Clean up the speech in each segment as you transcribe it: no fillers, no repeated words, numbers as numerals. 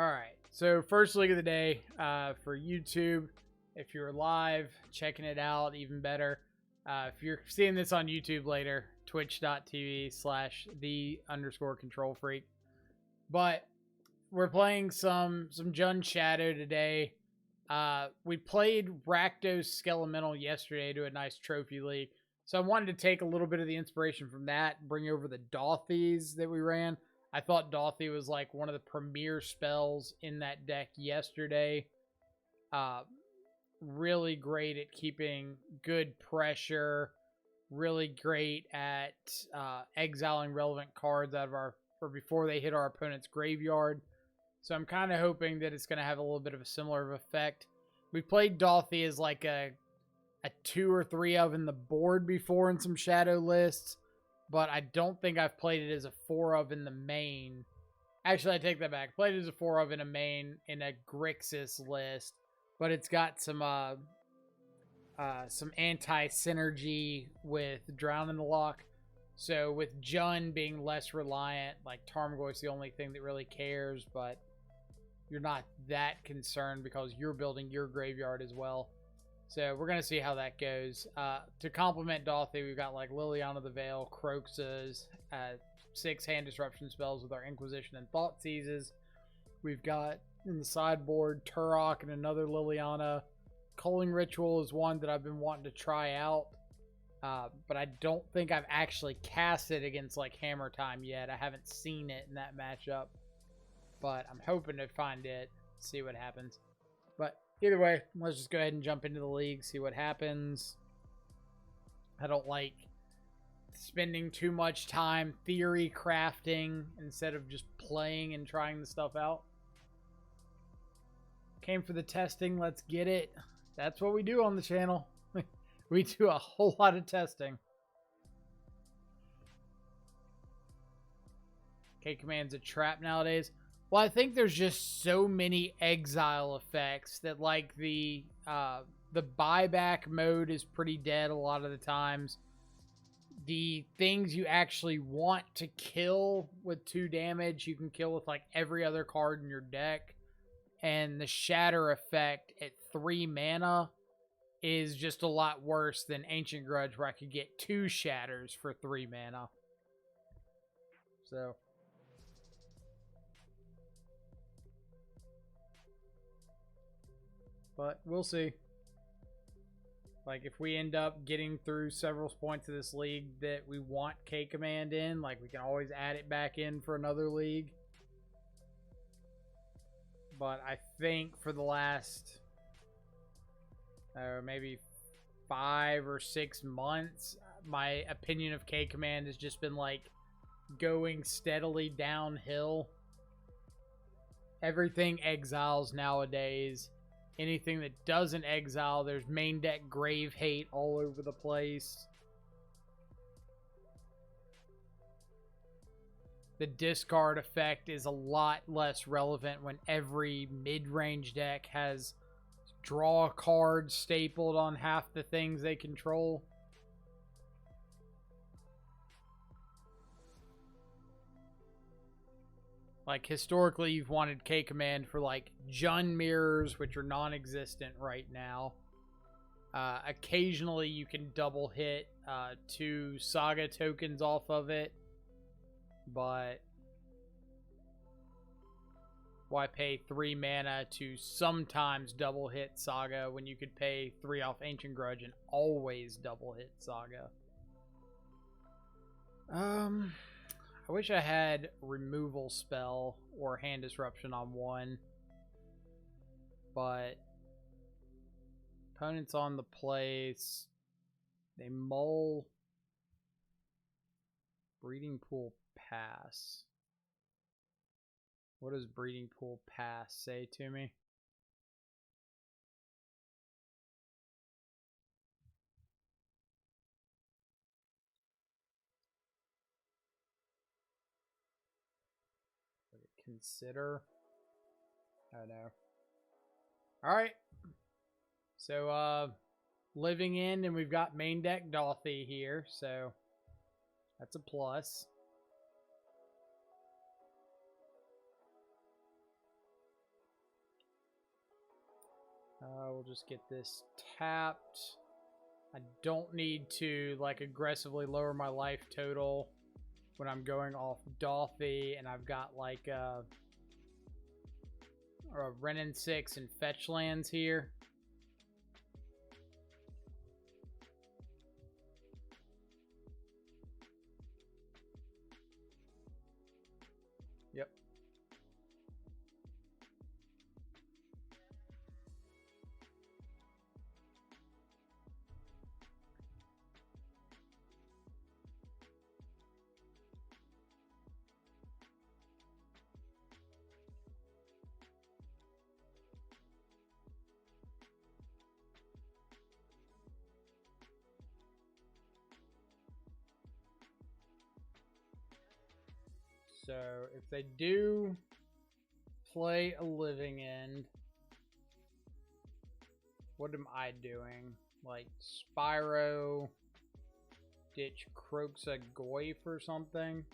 All right. So first look of the day for YouTube. If you're live, checking it out, even better. If you're seeing this on YouTube later, twitch.tv/the_control freak. But we're playing some Jund Shadow today. We played Rakdos Skelemental yesterday to a nice trophy league. So I wanted to take a little bit of the inspiration from that and bring over the Dauthis that we ran. I thought Dauthi was like one of the premier spells in that deck yesterday. Really great at keeping good pressure. Really great at exiling relevant cards out of our, or before they hit our opponent's graveyard. So I'm kind of hoping that it's going to have a little bit of a similar effect. We played Dauthi as like a 2 or 3 of in the board before in some shadow lists, but I don't think I've played it as a 4 of in the main. Actually, I take that back. Played it as a 4 of in a main in a Grixis list, but it's got some anti-synergy with Drown in the Lock. So with Jund being less reliant, like Tarmogoyf's the only thing that really cares, but you're not that concerned because you're building your graveyard as well. So we're going to see how that goes. To complement Dauthi, we've got like Liliana the Veil, Croxus, 6 hand disruption spells with our Inquisition and Thought Seizes. We've got in the sideboard Turok and another Liliana. Culling Ritual is one that I've been wanting to try out. But I don't think I've actually cast it against like Hammer Time yet. I haven't seen it in that matchup. But I'm hoping to find it, see what happens. But either way, let's just go ahead and jump into the league, see what happens. I don't like spending too much time theory crafting instead of just playing and trying the stuff out. Came for the testing, let's get it. That's what we do on the channel. We do a whole lot of testing. K-Command's a trap nowadays. Well, I think there's just so many exile effects that like the buyback mode is pretty dead a lot of the times. The things you actually want to kill with 2 damage, you can kill with like every other card in your deck. And the shatter effect at 3 mana is just a lot worse than Ancient Grudge, where I could get 2 shatters for 3 mana. So but we'll see. Like, if we end up getting through several points of this league that we want K-Command in, like, we can always add it back in for another league. But I think for the last maybe 5 or 6 months, my opinion of K-Command has just been, like, going steadily downhill. Everything exiles nowadays. Anything that doesn't exile, there's main deck grave hate all over the place. The discard effect is a lot less relevant when every mid-range deck has draw cards stapled on half the things they control. Like, historically, you've wanted K-Command for, like, Jund mirrors, which are non-existent right now. Occasionally, you can double hit 2 Saga tokens off of it. But why pay 3 mana to sometimes double hit Saga when you could pay 3 off Ancient Grudge and always double hit Saga? I wish I had removal spell or hand disruption on one, but opponents on the place, they mull Breeding Pool Pass. What does Breeding Pool Pass say to me? Consider. Oh no. Alright. So living in, and we've got main deck Dauthi here, so that's a plus. We'll just get this tapped. I don't need to like aggressively lower my life total when I'm going off Dauthi, and I've got like Renin 6 and fetch lands here. Yep. So if they do play a living end, what am I doing? Like Spyro, ditch Croxa Goyf or something?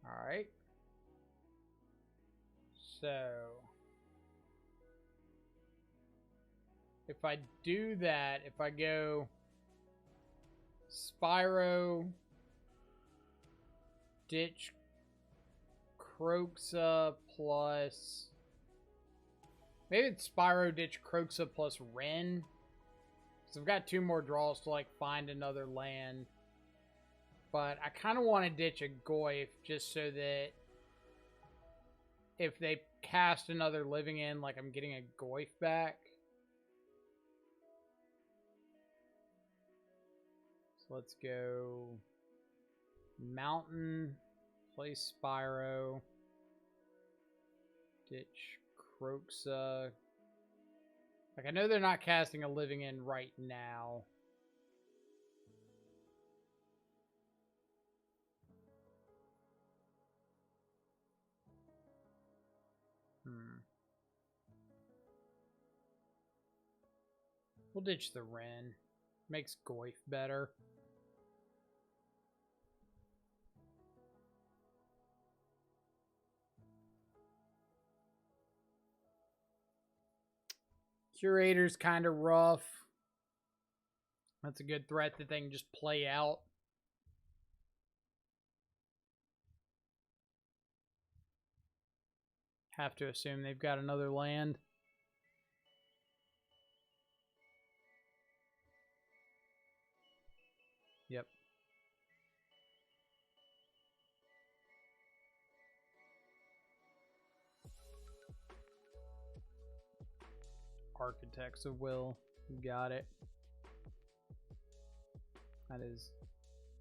All right. So if I do that, if I go Spyro, ditch Croxa plus, maybe it's Spyro, ditch Croxa plus Ren. So I've got 2 more draws to like find another land. But I kind of want to ditch a Goyf just so that if they cast another living end, like I'm getting a Goyf back. So let's go Mountain, play Spyro, ditch Croxa. Like I know they're not casting a living end right now. We'll ditch the Ren. Makes Goyf better. Curator's kind of rough. That's a good threat that they can just play out. Have to assume they've got another land. Yep. Architects of Will. Got it. That is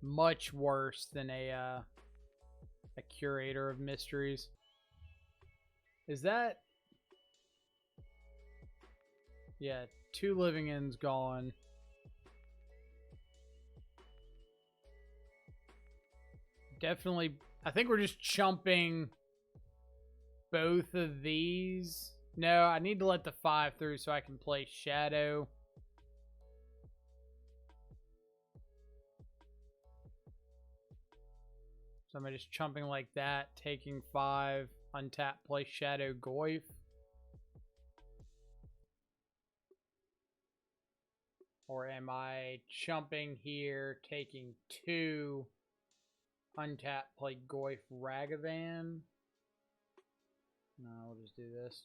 much worse than a Curator of Mysteries. Is that... Yeah, 2 living ends gone. Definitely, I think we're just chumping both of these. No, I need to let the 5 through so I can play Shadow. So I'm just chumping like that, taking 5, untap, play Shadow Goyf. Or am I chumping here, taking 2, untap, play Goyf Ragavan? No, we'll just do this.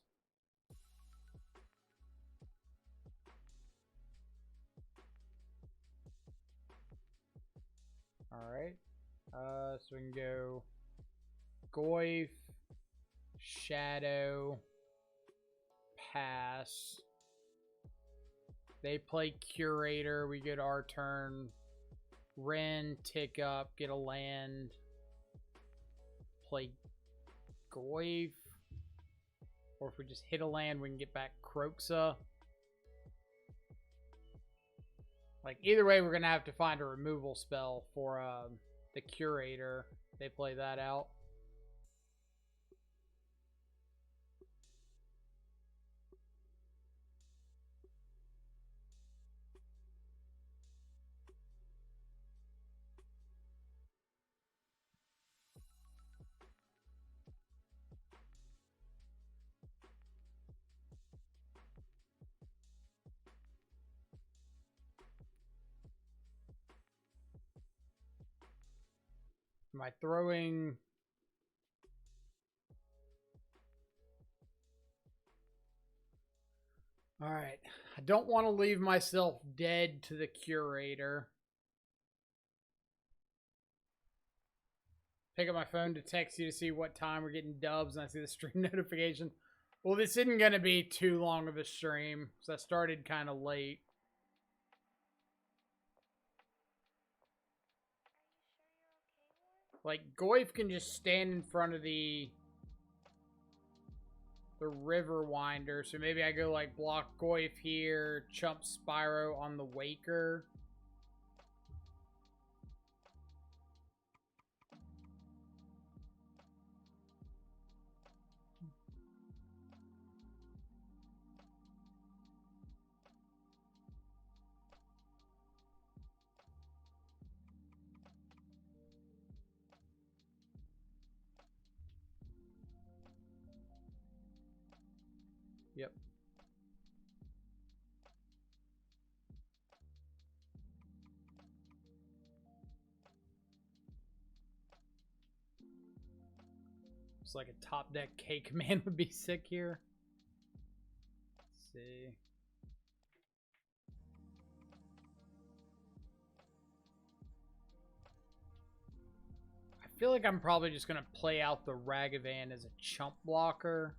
Alright. So we can go Goyf, Shadow, pass. They play Curator. We get our turn. Ren, tick up, get a land. Play Goyf. Or if we just hit a land, we can get back Croxa. Like, either way, we're going to have to find a removal spell for the Curator. They play that out. Am I throwing... Alright. I don't want to leave myself dead to the Curator. Pick up my phone to text you to see what time we're getting dubs, and I see the stream notification. Well, this isn't going to be too long of a stream, so I started kind of late. Like, Goyf can just stand in front of the River Winder, so maybe I go, like, block Goyf here, chump Spyro on the Waker. Yep. It's like a top deck K command would be sick here. Let's see. I feel like I'm probably just going to play out the Ragavan as a chump blocker.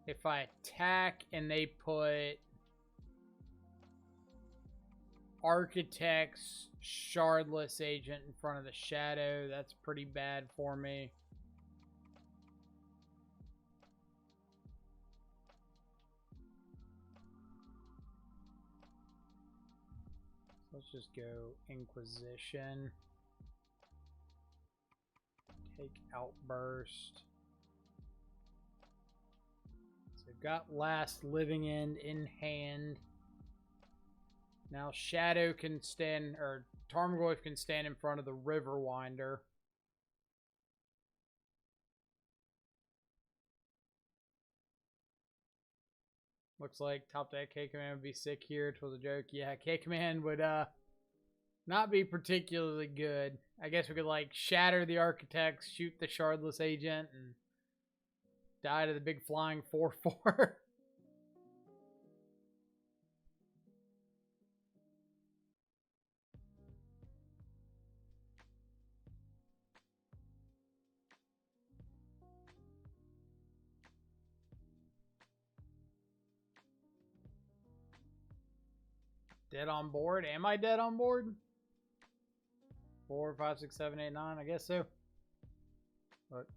If I attack and they put Architect's Shardless Agent in front of the Shadow, that's pretty bad for me. Let's just go Inquisition. Take Outburst. Got Last Living End in hand. Now Shadow can stand, or Tarmogoyf can stand in front of the River Winder. Looks like top deck K-Command would be sick here. It was a joke. Yeah, K-Command would not be particularly good. I guess we could like shatter the Architects, shoot the Shardless Agent, and die to the big flying 4/4. Dead on board? Am I dead on board? 4, 5, 6, 7, 8, 9. I guess so. But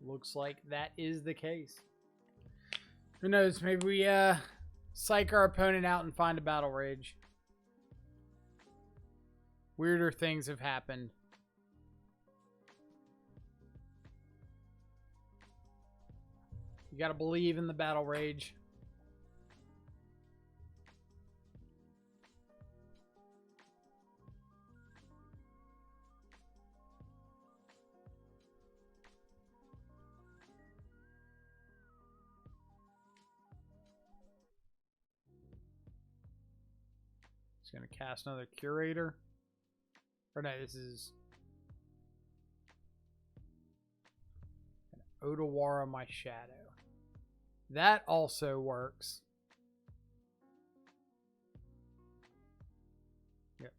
looks like that is the case. Who knows? Maybe we psych our opponent out and find a battle rage. Weirder things have happened. You gotta believe in the battle rage. Just gonna cast another Curator. Or no, this is an Odawara my Shadow. That also works. Yep.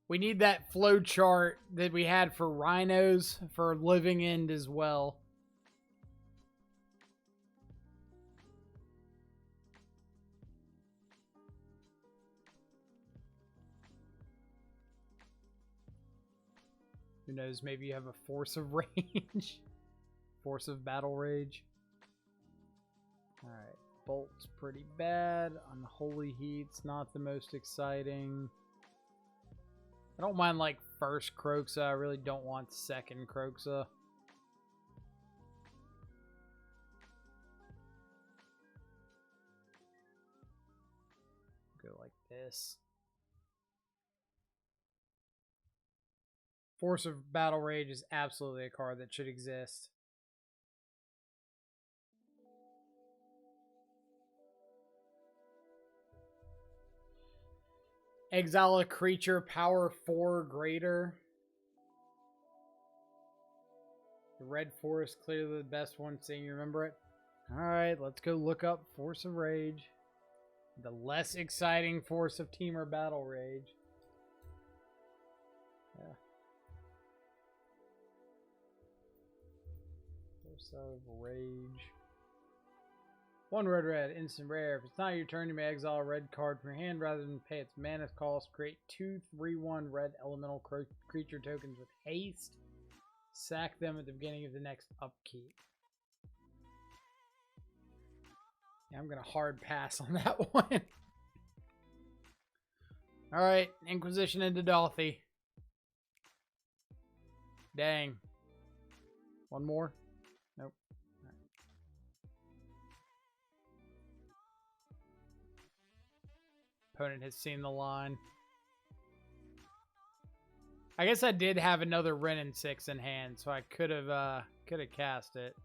We need that flow chart that we had for Rhinos for Living End as well. Who knows, maybe you have a Force of Rage. Force of Battle Rage. Alright, Bolt's pretty bad. Unholy Heat's not the most exciting. I don't mind, like, first Croxa. I really don't want second Croxa. Go like this. Force of Battle Rage is absolutely a card that should exist. Exile a creature, power 4 greater. The red forest, clearly the best one, seeing you remember it. Alright, let's go look up Force of Rage. The less exciting Force of Temur Battle Rage. Yeah. Force of Rage. 1 red, instant rare. If it's not your turn, you may exile a red card from your hand rather than pay its mana cost. Create 2/3/1 red elemental creature tokens with haste. Sack them at the beginning of the next upkeep. Yeah, I'm going to hard pass on that one. Alright, Inquisition into Dauthi. Dang. One more? Nope. Right. Opponent has seen the line. I guess I did have another Wrenn and 6 in hand, so I could have cast it.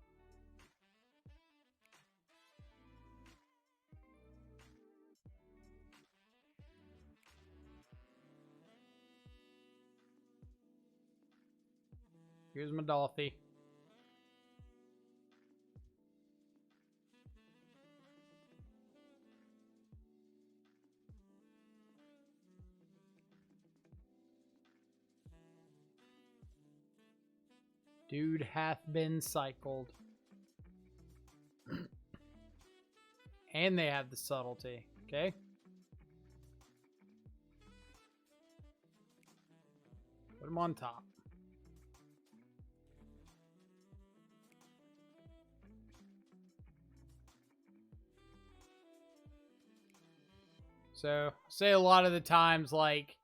Here's my Dauthi. Dude hath been cycled. And they have the subtlety. Okay. Put them on top. So, say a lot of the times, like,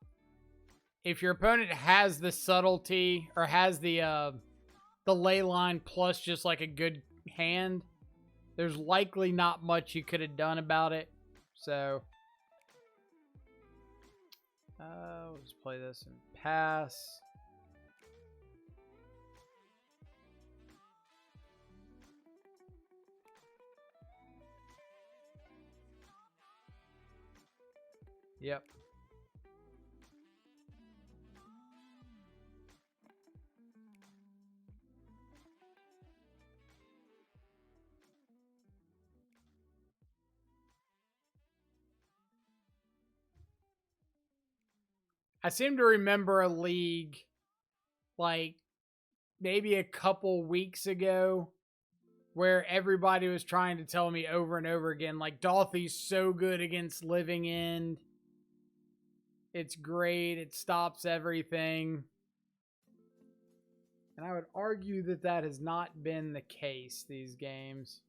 if your opponent has the subtlety or has the ley line plus just like a good hand, there's likely not much you could have done about it. So, let's play this and pass. Yep. I seem to remember a league, like, maybe a couple weeks ago, where everybody was trying to tell me over and over again, like, Dauthi's so good against Living End. It's great. It stops everything. And I would argue that that has not been the case these games.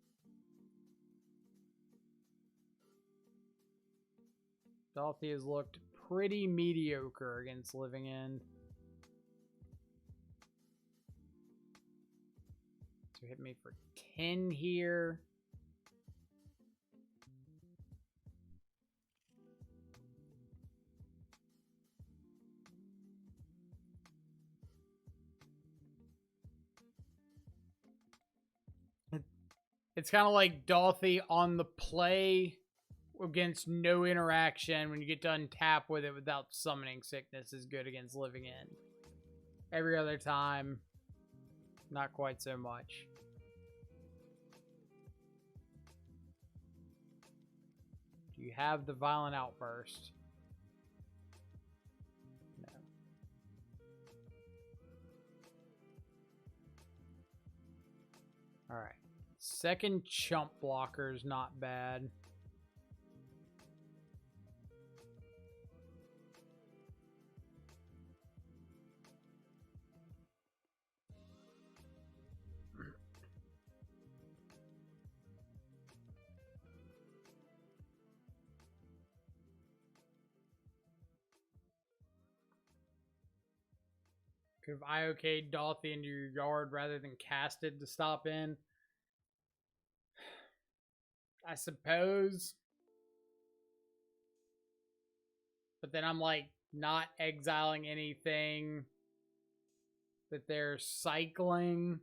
Dauthi has looked pretty mediocre against Living End. So hit me for 10 here. It's kind of like Dauthi on the play against no interaction. When you get to untap with it without summoning sickness is good against Living End. Every other time, not quite so much. Do you have the Violent Outburst? No. Alright. Second chump blocker is not bad. Could have IOK'd Dauthi into your yard rather than casted to stop in. I suppose. But then I'm like not exiling anything that they're cycling.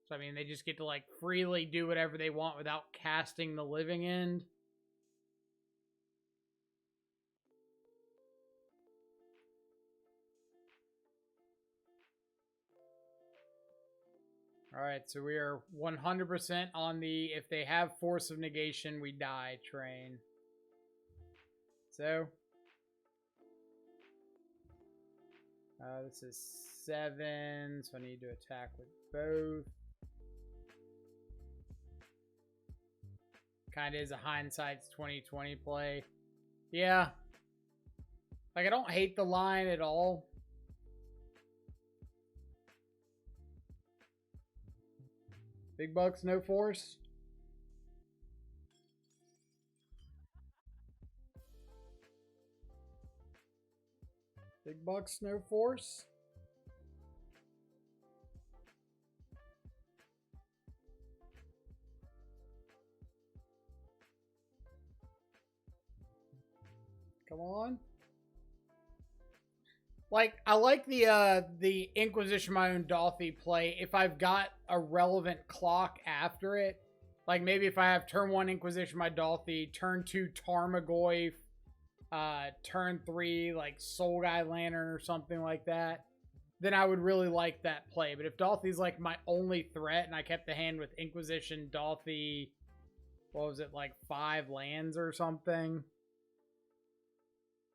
So I mean they just get to like freely do whatever they want without casting the living end. Alright, so we are 100% on the if they have force of negation, we die train. So, this is 7, so I need to attack with both. Kind of is a hindsight's 2020 play. Yeah. Like, I don't hate the line at all. Big bucks, no force. Big bucks, no force. Come on. Like, I like the Inquisition my own Dauthi play if I've got a relevant clock after it. Like, maybe if I have turn 1 Inquisition my Dauthi, turn 2 Tarmogoyf, turn 3, like, Soul Guy Lantern or something like that, then I would really like that play. But if Dauthi's, like, my only threat, and I kept the hand with Inquisition, Dauthi, what was it, like, 5 lands or something,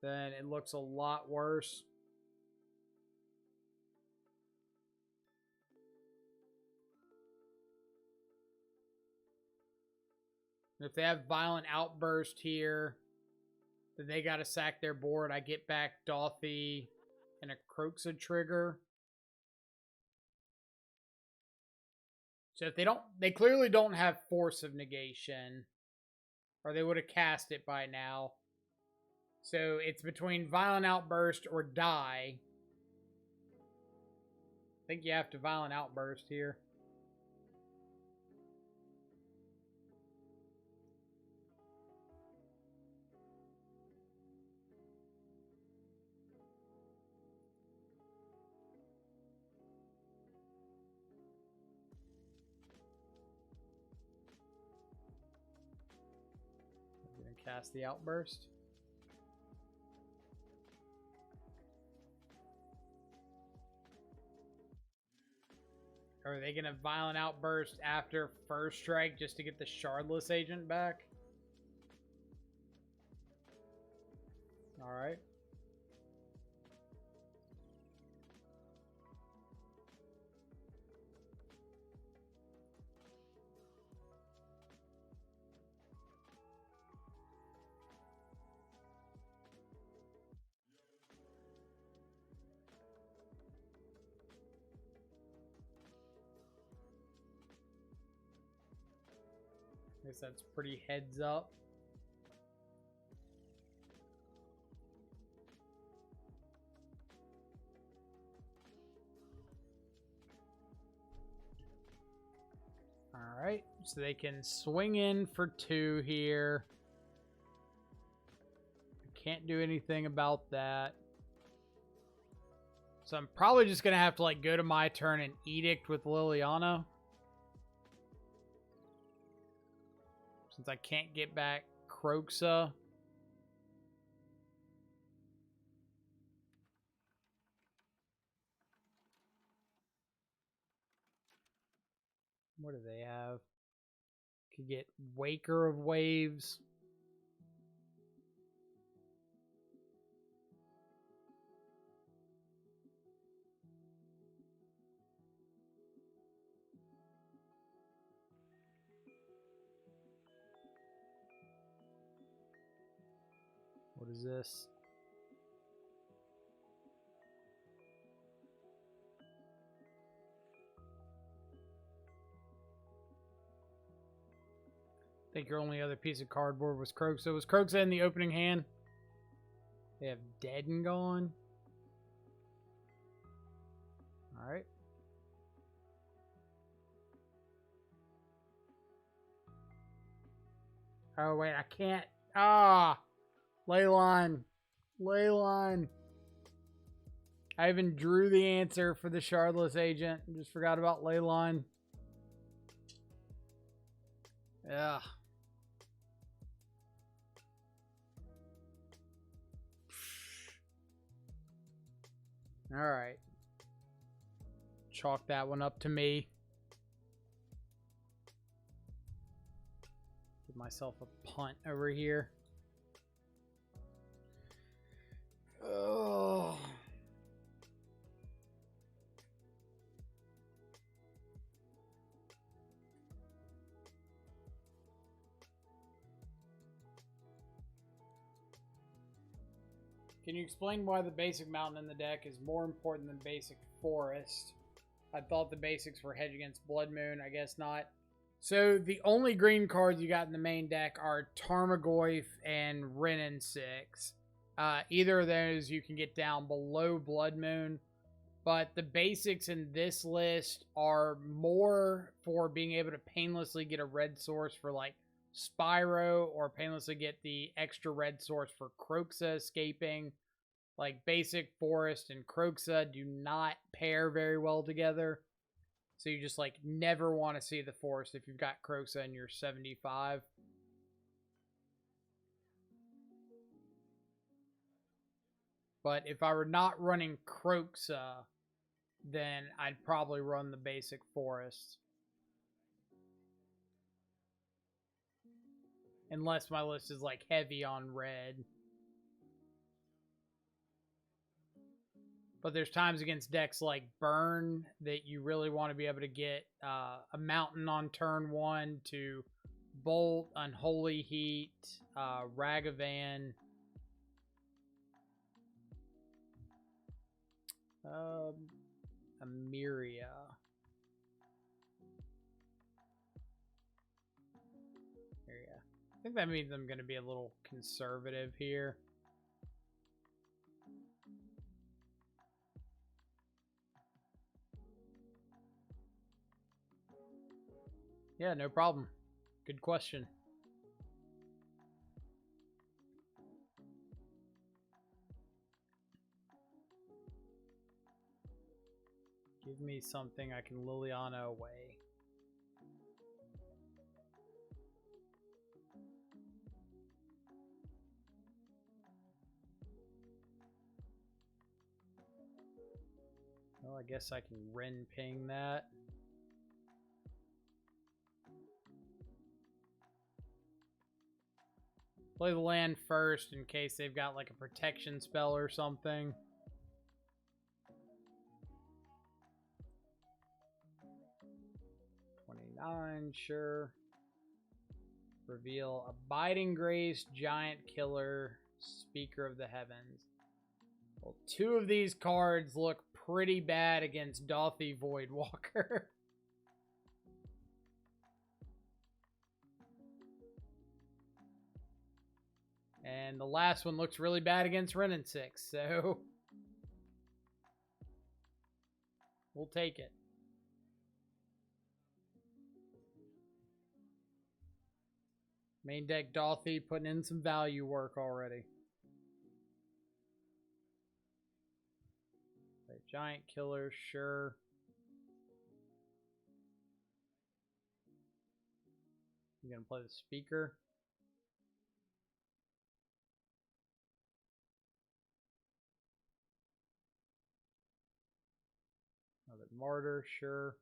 then it looks a lot worse. If they have Violent Outburst here, then they got to sack their board. I get back Dauthi and a Croxa trigger. So if they don't, they clearly don't have Force of Negation, or they would have cast it by now. So it's between Violent Outburst or die. I think you have to Violent Outburst here. Cast the Outburst. Or are they going to Violent Outburst after first strike just to get the Shardless Agent back? Alright. I guess that's pretty heads up. Alright, so they can swing in for 2 here. I can't do anything about that. So I'm probably just going to have to like go to my turn and Edict with Liliana. Since I can't get back Croxa. What do they have? Could get Waker of Waves. What is this? I think your only other piece of cardboard was Croxa. Was Croxa in the opening hand? They have Dead and Gone. Alright. Oh, wait, I can't. Ah! Leyline. Leyline. I even drew the answer for the Shardless agent. Just forgot about Leyline. Yeah. Alright. Chalk that one up to me. Give myself a punt over here. Oh. Can you explain why the basic mountain in the deck is more important than basic forest? I thought the basics were hedge against Blood Moon. I guess not. So the only green cards you got in the main deck are Tarmogoyf and Renin 6. Either of those you can get down below Blood Moon. But the basics in this list are more for being able to painlessly get a red source for like Spyro, or painlessly get the extra red source for Kroxa escaping. Like basic forest and Kroxa do not pair very well together. So you just like never want to see the forest if you've got Kroxa and you're 75. But if I were not running Kroxa, then I'd probably run the basic forest. Unless my list is like heavy on red. But there's times against decks like Burn that you really want to be able to get a mountain on turn 1 to Bolt, Unholy Heat, Ragavan, Amiria. Yeah. I think that means I'm going to be a little conservative here. Yeah, no problem. Good question. Give me something I can Liliana away. Well, I guess I can Ren ping that. Play the land first in case they've got like a protection spell or something. Sure. Reveal Abiding Grace, Giant Killer, Speaker of the Heavens. Well, 2 of these cards look pretty bad against Dauthi Voidwalker. And the last one looks really bad against Renin 6, so we'll take it. Main deck Dauthi putting in some value work already. Play Giant Killer, sure. I'm going to play the Speaker. Another Martyr, sure.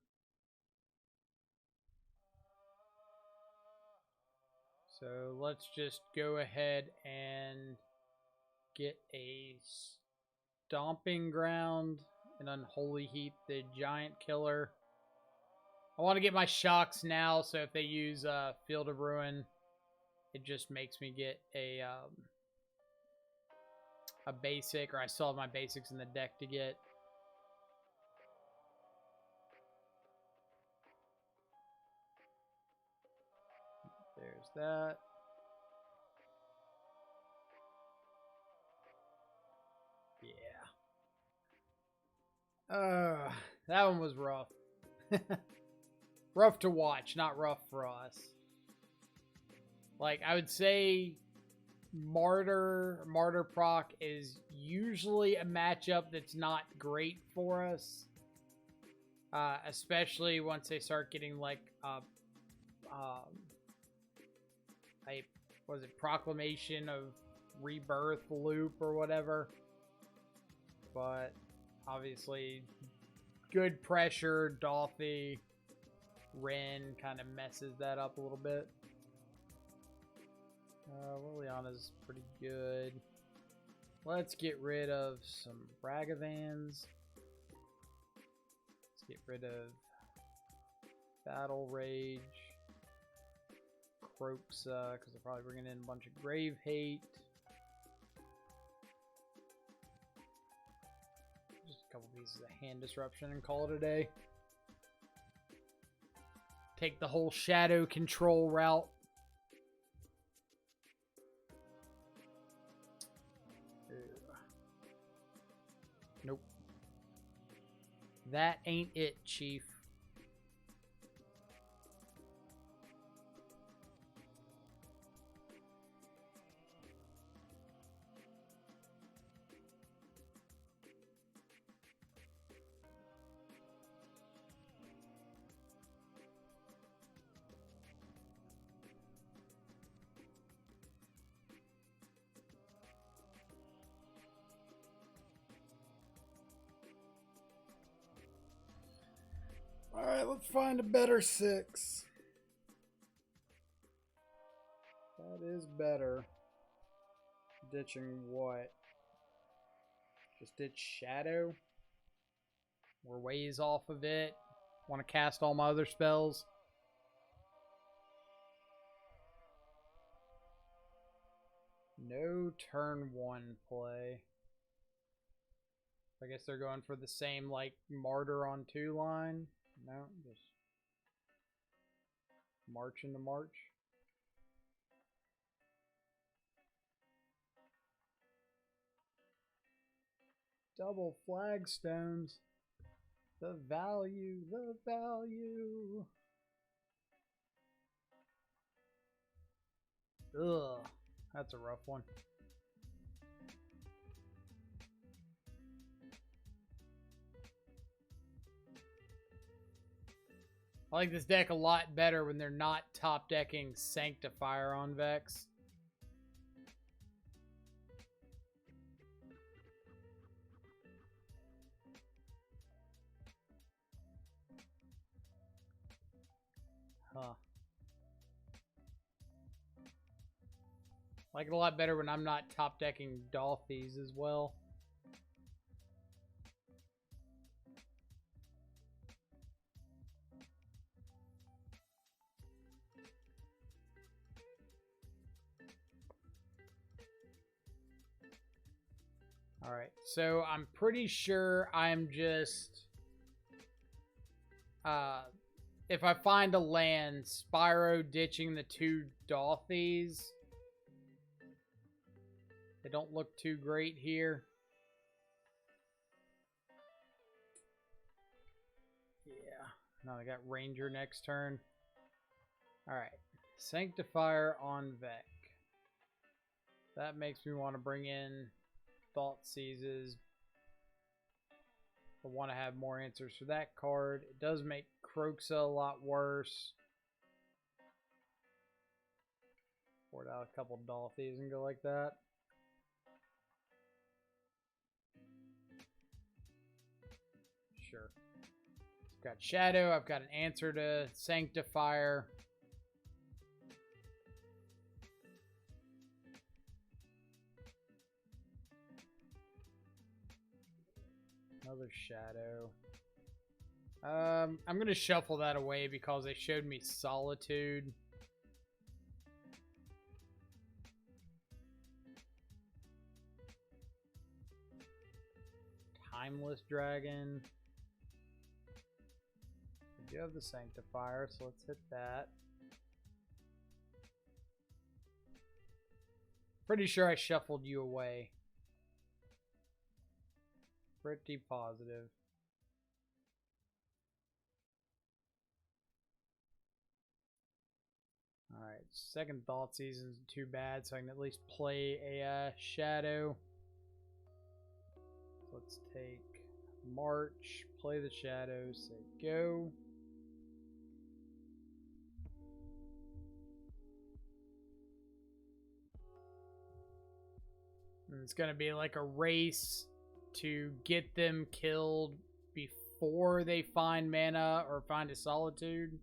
So let's just go ahead and get a Stomping Ground and Unholy Heat the Giant Killer. I want to get my shocks now, so if they use Field of Ruin, it just makes me get a basic, or I still have my basics in the deck to get. There's that. Yeah. That one was rough. Rough to watch, not rough for us. Like, I would say Martyr Proc is usually a matchup that's not great for us. Especially once they start getting like was it Proclamation of Rebirth loop or whatever. But obviously good pressure, Dauthi, Ren kind of messes that up a little bit. Liliana's pretty good. Let's get rid of some Ragavans. Let's get rid of Battle Rage. Croxa, because they're probably bringing in a bunch of Grave Hate. Just a couple pieces of Hand Disruption and call it a day. Take the whole Shadow Control route. Nope. That ain't it, Chief. Alright, let's find a better 6. That is better. Ditching what? Just ditch Shadow? We're ways off of it. Want to cast all my other spells? No turn 1 play. I guess they're going for the same, like, Martyr on 2 line. No, just march into March. Double flagstones. The value, the value. Ugh, that's a rough one. I like this deck a lot better when they're not top decking Sanctifier on Vex. Huh. I like it a lot better when I'm not top decking Dauthis as well. Alright, so I'm pretty sure I'm just... if I find a land, Spyro ditching the 2 Dauthis. They don't look too great here. Yeah. Now I got Ranger next turn. Alright. Sanctifier on Vec. That makes me want to bring in Thought Seizes. I want to have more answers for that card. It does make Croxa a lot worse. Board out a couple Dauthis and go like that. Sure. I've got Shadow. I've got an answer to Sanctifier. Another Shadow. I'm going to shuffle that away because they showed me Solitude. Timeless Dragon. We do have the Sanctifier, so let's hit that. Pretty sure I shuffled you away. Pretty positive. Second Thought Season's too bad, so I can at least play a Shadow. Let's take March, play the Shadow, say go. And it's gonna be like a race to get them killed before they find mana or find a Solitude.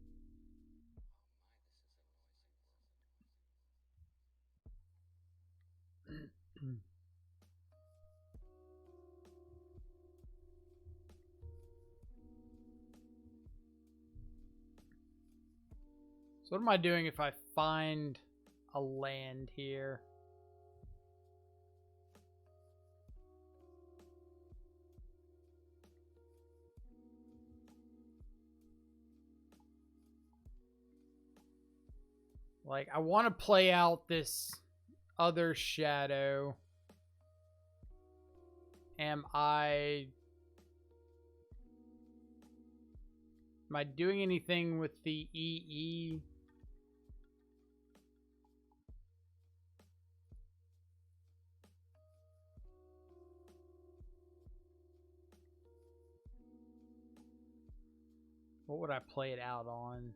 So what am I doing if I find a land here? Like, I want to play out this other Shadow. Am I doing anything with the EE? What would I play it out on?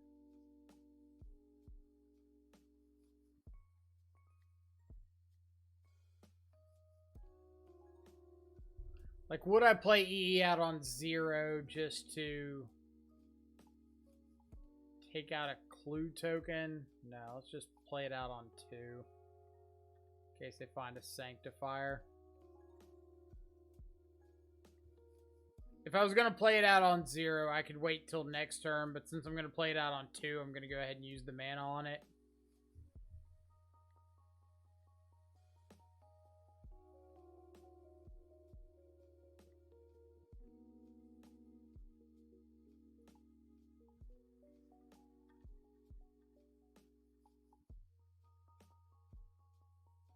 Like, would I play EE out on 0 just to take out a clue token? No, let's just play it out on 2. In case they find a Sanctifier. If I was going to play it out on 0, I could wait till next turn, but since I'm going to play it out on 2, I'm going to go ahead and use the mana on it.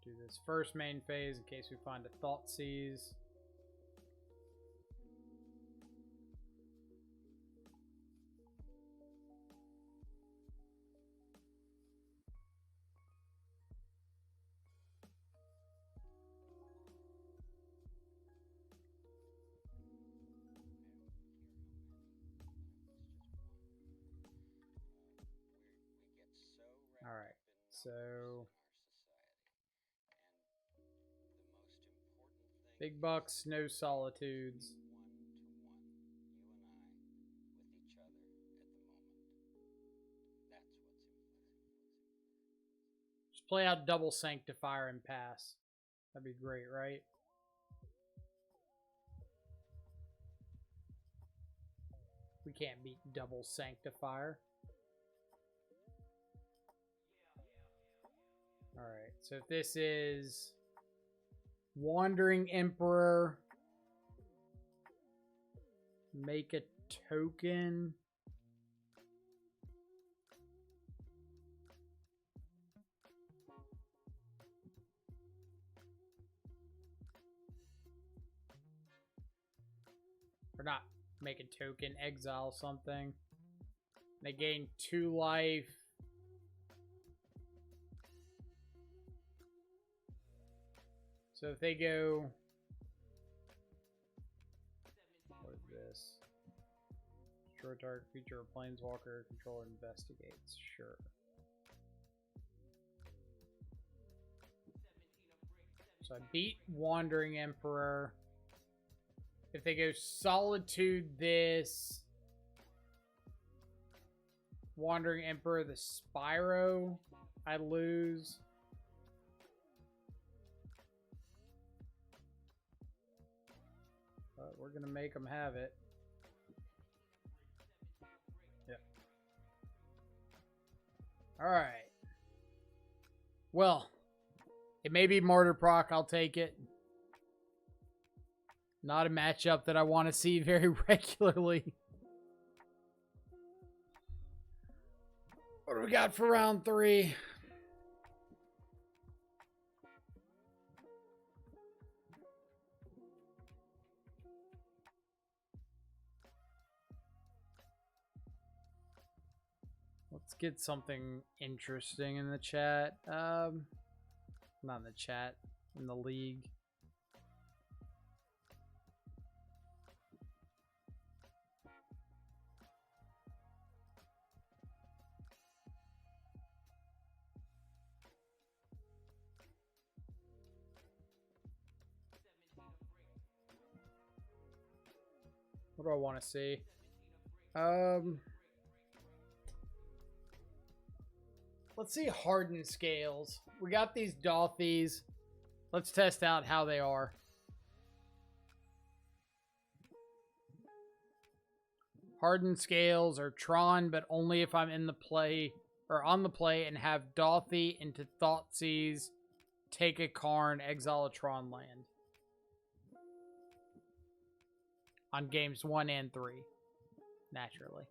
Do this first main phase in case we find a Thoughtseize. All right, so big bucks, no solitudes. Just play out double Sanctifier and pass. That'd be great, right? We can't beat double Sanctifier. Alright, so if this is Wandering Emperor, make a token. Or not make a token, exile something. They gain 2 life. So if they go, what is this? Destroy target creature or planeswalker, controller investigates. Sure. So I beat Wandering Emperor. If they go Solitude this, Wandering Emperor the Spyro, I lose. But we're gonna make them have it. Yep. Alright. Well, it may be Martyr Proc, I'll take it. Not a matchup that I want to see very regularly. What do we got for round 3? Let's get something interesting in the chat. Not in the chat, in the league. What do I want to see? Let's see hardened scales. We got these Dauthis. Let's test out how they are. Hardened scales are Tron, but only if I'm in the play or on the play and have Dauthi into Thoughtseize, take a Karn, exile a Tron land. On games 1 and 3, naturally.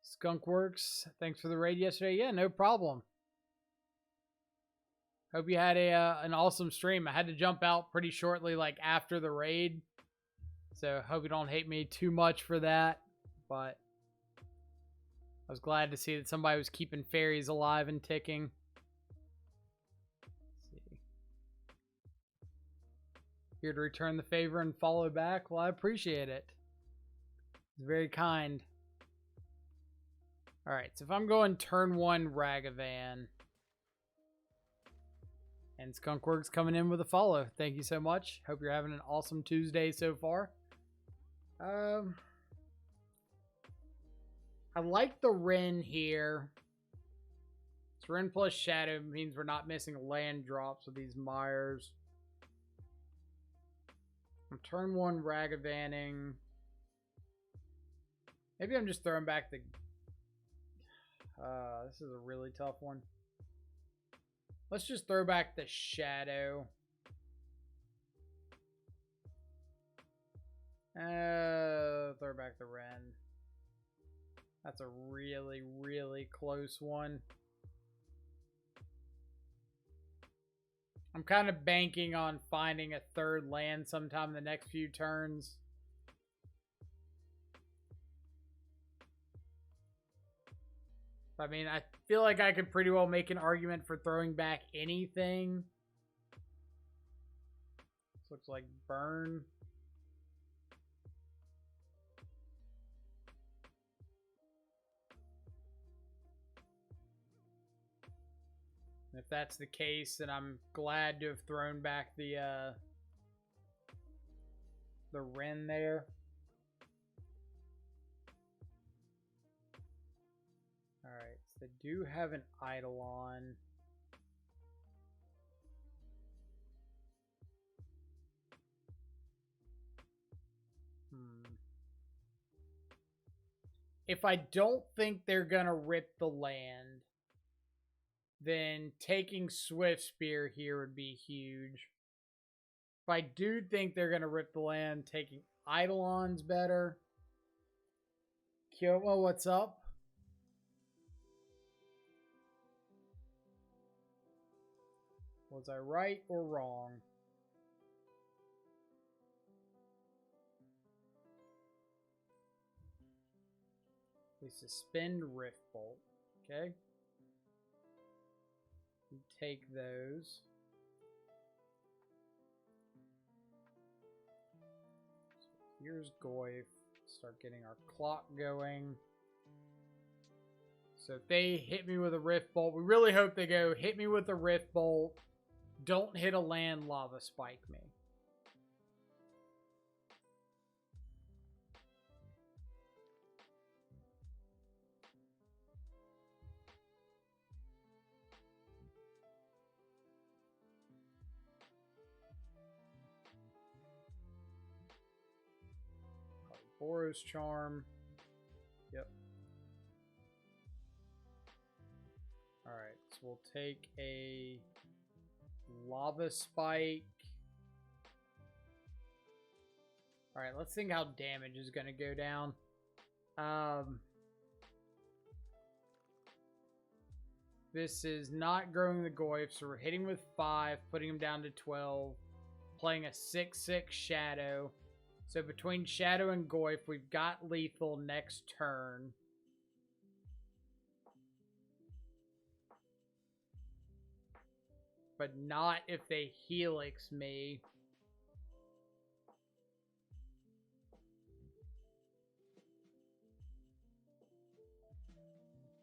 Skunkworks, thanks for the raid yesterday. Yeah, no problem. Hope you had an awesome stream. I had to jump out pretty shortly, like after the raid. So hope you don't hate me too much for that. But I was glad to see that somebody was keeping fairies alive and ticking. Let's see. Here to return the favor and follow back. Well, I appreciate it. It's very kind. Alright, so if I'm going turn 1 Ragavan. And Skunkworks coming in with a follow. Thank you so much. Hope you're having an awesome Tuesday so far. I like the Wrenn here. It's Wrenn plus Shadow means we're not missing land drops with these Myers. I'm turn 1 Ragavaning. Maybe I'm just throwing back the... this is a really tough one. Let's just throw back the Shadow. Throw back the Wrenn. That's a really, really close one. I'm kind of banking on finding a third land sometime in the next few turns. I mean, I feel like I could pretty well make an argument for throwing back anything. This looks like burn. If that's the case, then I'm glad to have thrown back the Wrenn there. Alright, so they do have an Eidolon. If I don't think they're gonna rip the land, then taking Swift Spear here would be huge. If I do think they're going to rip the land, taking Eidolon's better. Kyomo, what's up? Was I right or wrong? We suspend Rift Bolt. Okay. We take those. So here's Goyf. Start getting our clock going. So if they hit me with a Rift Bolt, we really hope they go hit me with a Rift Bolt. Don't hit a land, Lava Spike me. Boros Charm. Yep. Alright, so we'll take a Lava Spike. Alright, let's think how damage is going to go down. This is not growing the Goyf, so we're hitting with 5, putting him down to 12, playing a 6/6 Shadow. So between Shadow and Goyf, we've got lethal next turn. But not if they Helix me.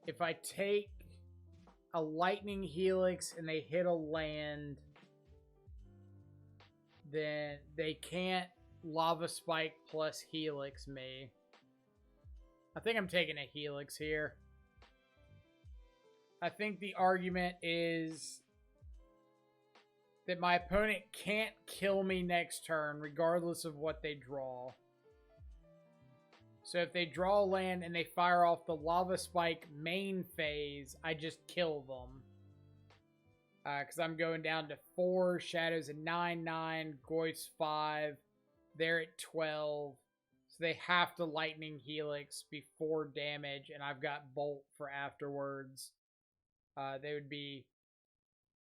If I take a Lightning Helix and they hit a land, then they can't Lava Spike plus Helix me. I think I'm taking a Helix here. I think the argument is that my opponent can't kill me next turn regardless of what they draw. So if they draw a land and they fire off the Lava Spike main phase, I just kill them. Because I'm going down to 4, Shadows at 9/9, Goyf's 5, they're at 12. So they have to Lightning Helix before damage, and I've got Bolt for afterwards. They would be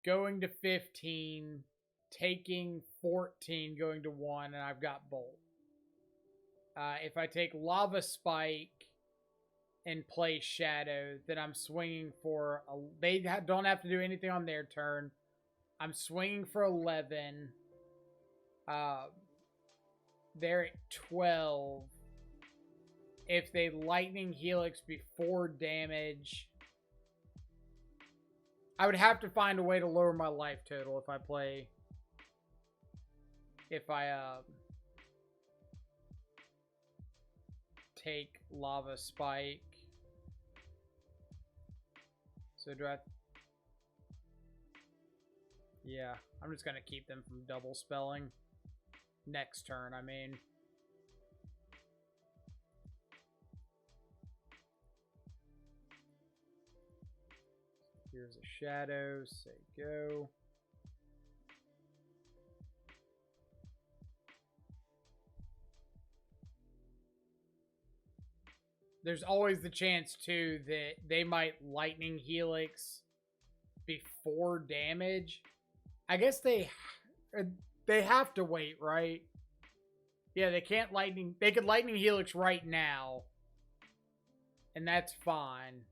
going to 15, taking 14, going to 1, and I've got Bolt. If I take Lava Spike and play Shadow, then I'm swinging for... They don't have to do anything on their turn. I'm swinging for 11. They're at 12. If they Lightning Helix before damage... I would have to find a way to lower my life total if I play... If I, take Lava Spike. So do I... Yeah, I'm just going to keep them from double spelling. Next turn, I mean. Here's a Shadow, say go. There's always the chance, too, that they might Lightning Helix before damage. I guess they have to wait, right? Yeah, they can't Lightning... They could Lightning Helix right now. And that's fine.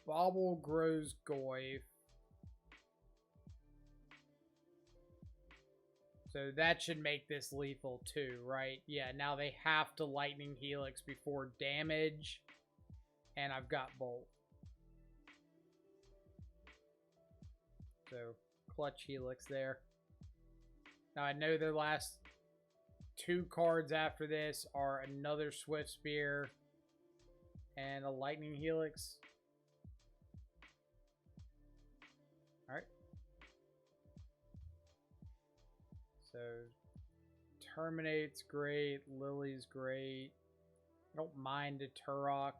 Bobble grows Goyf. So that should make this lethal too, right? Yeah, now they have to Lightning Helix before damage. And I've got Bolt. So, clutch Helix there. Now I know their last 2 cards after this are another Swift Spear and a Lightning Helix. Alright. So, Terminate's great. Lily's great. I don't mind a Turok.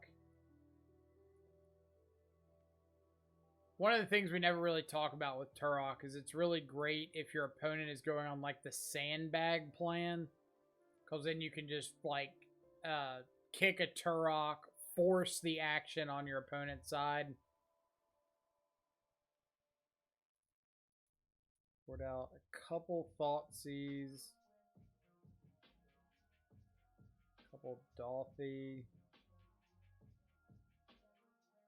One of the things we never really talk about with Turok is it's really great if your opponent is going on, like, the sandbag plan. Because then you can just, like, kick a Turok, force the action on your opponent's side. Put out a couple Thoughtseize. A couple Dauthi.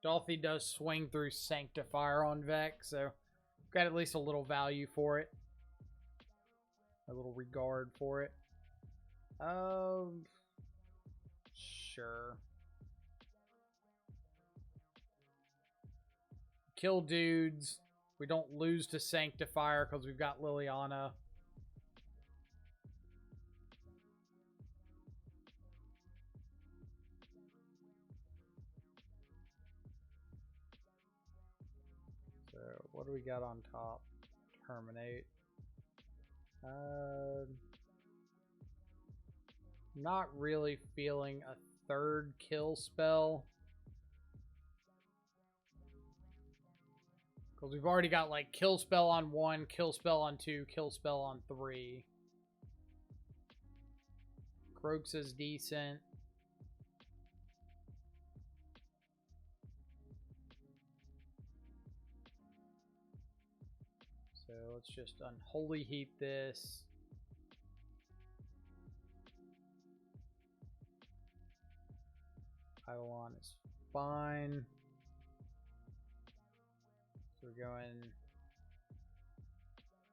Dauthi does swing through Sanctifier on Vex, so got at least a little value for it. A little regard for it. Sure. Kill dudes. We don't lose to Sanctifier because we've got Liliana. So, what do we got on top? Terminate. Not really feeling a third kill spell. Because we've already got like kill spell on 1, kill spell on 2, kill spell on 3. Croaks is decent. So let's just unholy heap this. Eidolon is fine. So we're going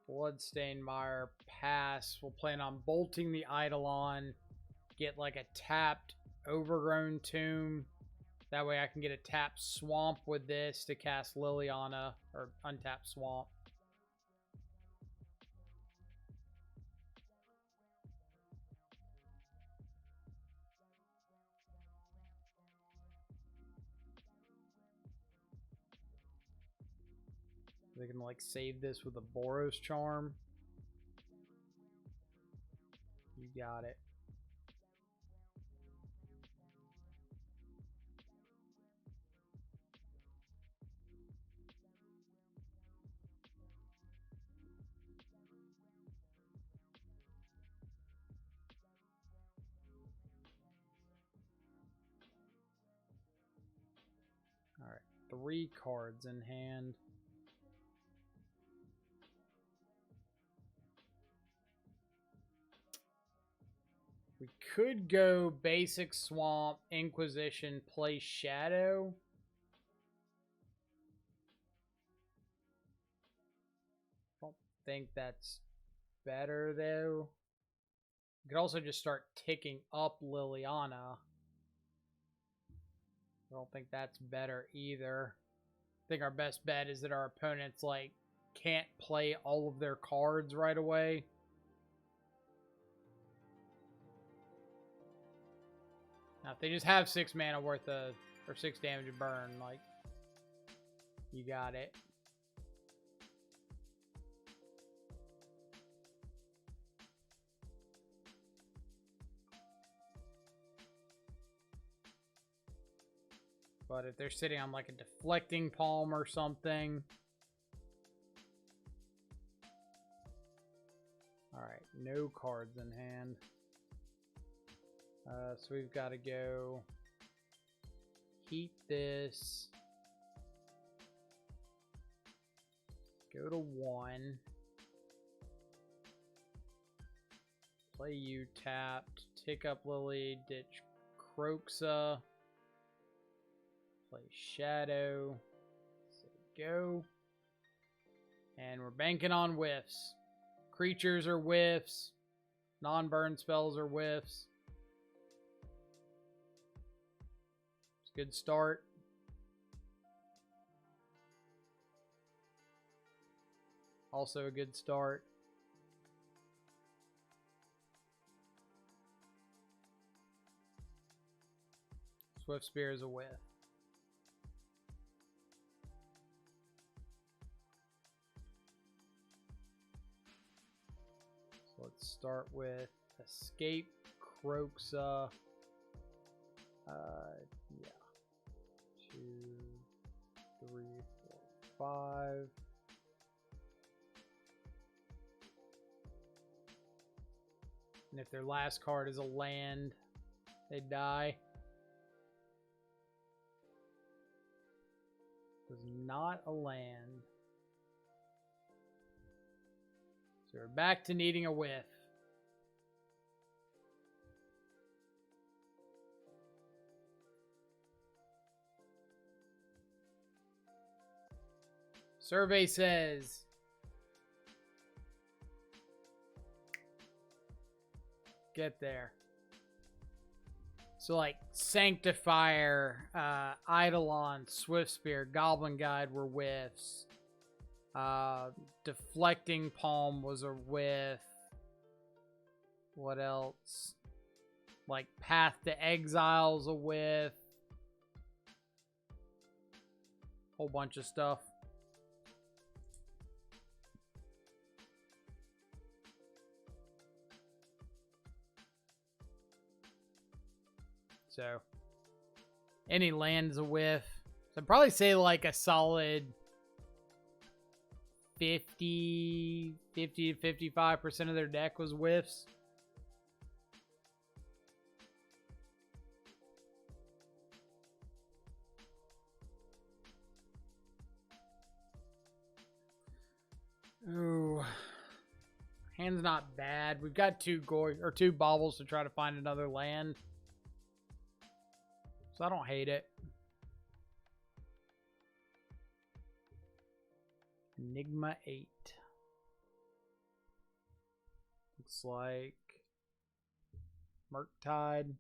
Bloodstained Mire, pass. We'll plan on bolting the Eidolon. Get like a tapped Overgrown Tomb. That way I can get a tapped Swamp with this to cast Liliana, or untapped Swamp. They can like save this with a Boros Charm. You got it. All right, 3 cards in hand. We could go basic Swamp, Inquisition, play Shadow. Don't think that's better though. You could also just start ticking up Liliana. I don't think that's better either. I think our best bet is that our opponents like can't play all of their cards right away. Now, if they just have 6 mana worth of, or 6 damage of burn, like, you got it. But if they're sitting on like a deflecting palm or something. Alright, no cards in hand. So we've got to go heat this. Go to 1. Play you tapped. Tick up Lily. Ditch Croxa. Play Shadow. So go. And we're banking on whiffs. Creatures are whiffs. Non-burn spells are whiffs. It's a good start. Also a good start. Swift Spear is a whiff. So let's start with Escape, Croxa. Yeah. 2, 3, 4, 5. And if their last card is a land, they die. It was not a land. So we're back to needing a whiff. Survey says get there. So like Sanctifier, Eidolon, Swift Spear, Goblin Guide were whiffs. Deflecting Palm was a whiff. What else? Like Path to Exile's a whiff. Whole bunch of stuff. So, any land's a whiff. So I'd probably say like a solid 50 to 55% of their deck was whiffs. Hand's not bad. We've got two baubles to try to find another land. So I don't hate it. Enigma 8. Looks like Murktide.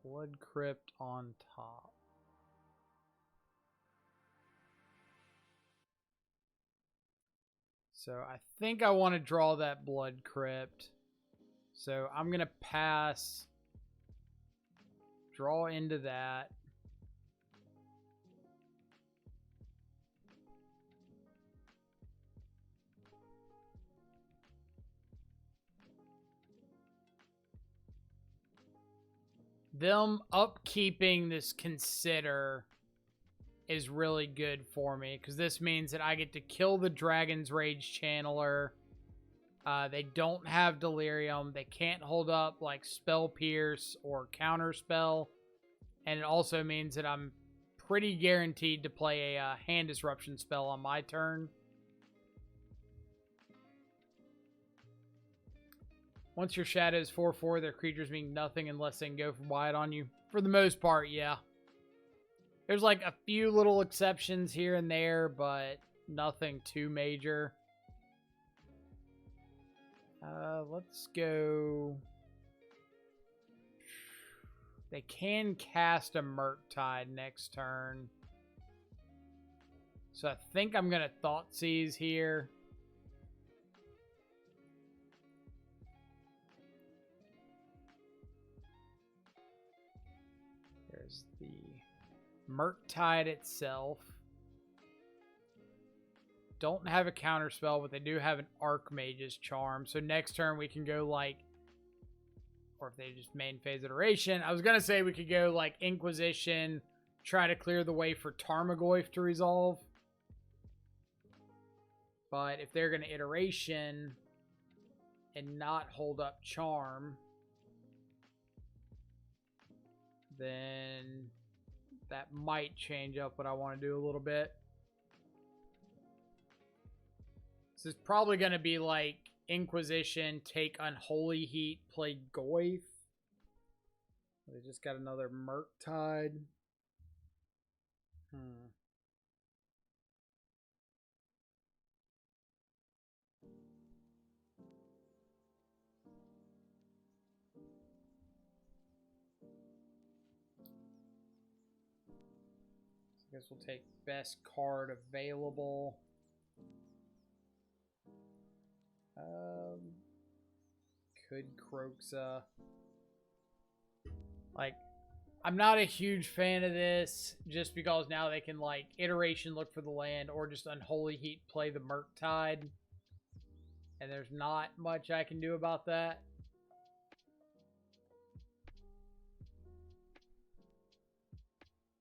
Blood Crypt on top. So I think I want to draw that Blood Crypt. So I'm going to pass. Draw into that. Them upkeeping this Consider is really good for me, because this means that I get to kill the Dragon's Rage Channeler. They don't have Delirium. They can't hold up like Spell Pierce or Counterspell. And it also means that I'm pretty guaranteed to play a Hand Disruption spell on my turn. Once your shadow is 4/4, their creatures mean nothing unless they can go for wide on you. For the most part, yeah. There's like a few little exceptions here and there, but nothing too major. Let's go. They can cast a Murktide next turn. So I think I'm going to Thoughtseize here. There's the Murktide itself. Don't have a counterspell, but they do have an Archmage's Charm. So next turn we can go like, or if they just main phase iteration, I was going to say we could go like Inquisition, try to clear the way for Tarmogoyf to resolve. But if they're going to iteration and not hold up Charm, then that might change up what I want to do a little bit. This is probably going to be like Inquisition, take Unholy Heat, play Goyf. They just got another Murktide. I guess we'll take best card available. Could Croxa. Like, I'm not a huge fan of this, just because now they can, like, iteration look for the land, or just Unholy Heat play the Murktide. And there's not much I can do about that.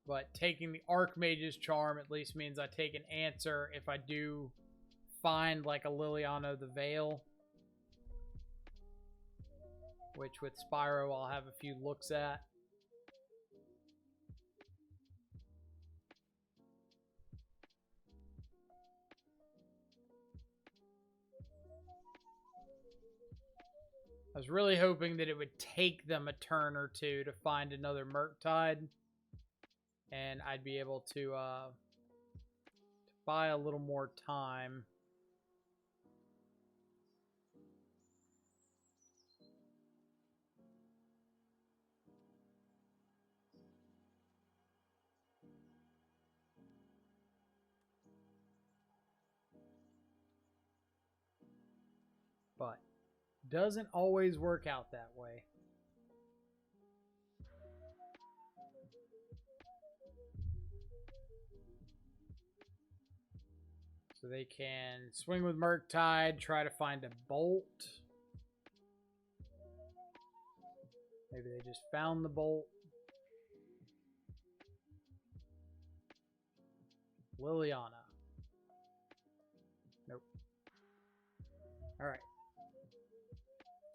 But taking the Archmage's Charm at least means I take an answer if I do find like a Liliana the Veil. Which with Spyro I'll have a few looks at. I was really hoping that it would take them a turn or two to find another Murktide. And I'd be able to buy a little more time. But doesn't always work out that way. So they can swing with Murktide, try to find a Bolt. Maybe they just found the Bolt. Liliana. Nope. Alright.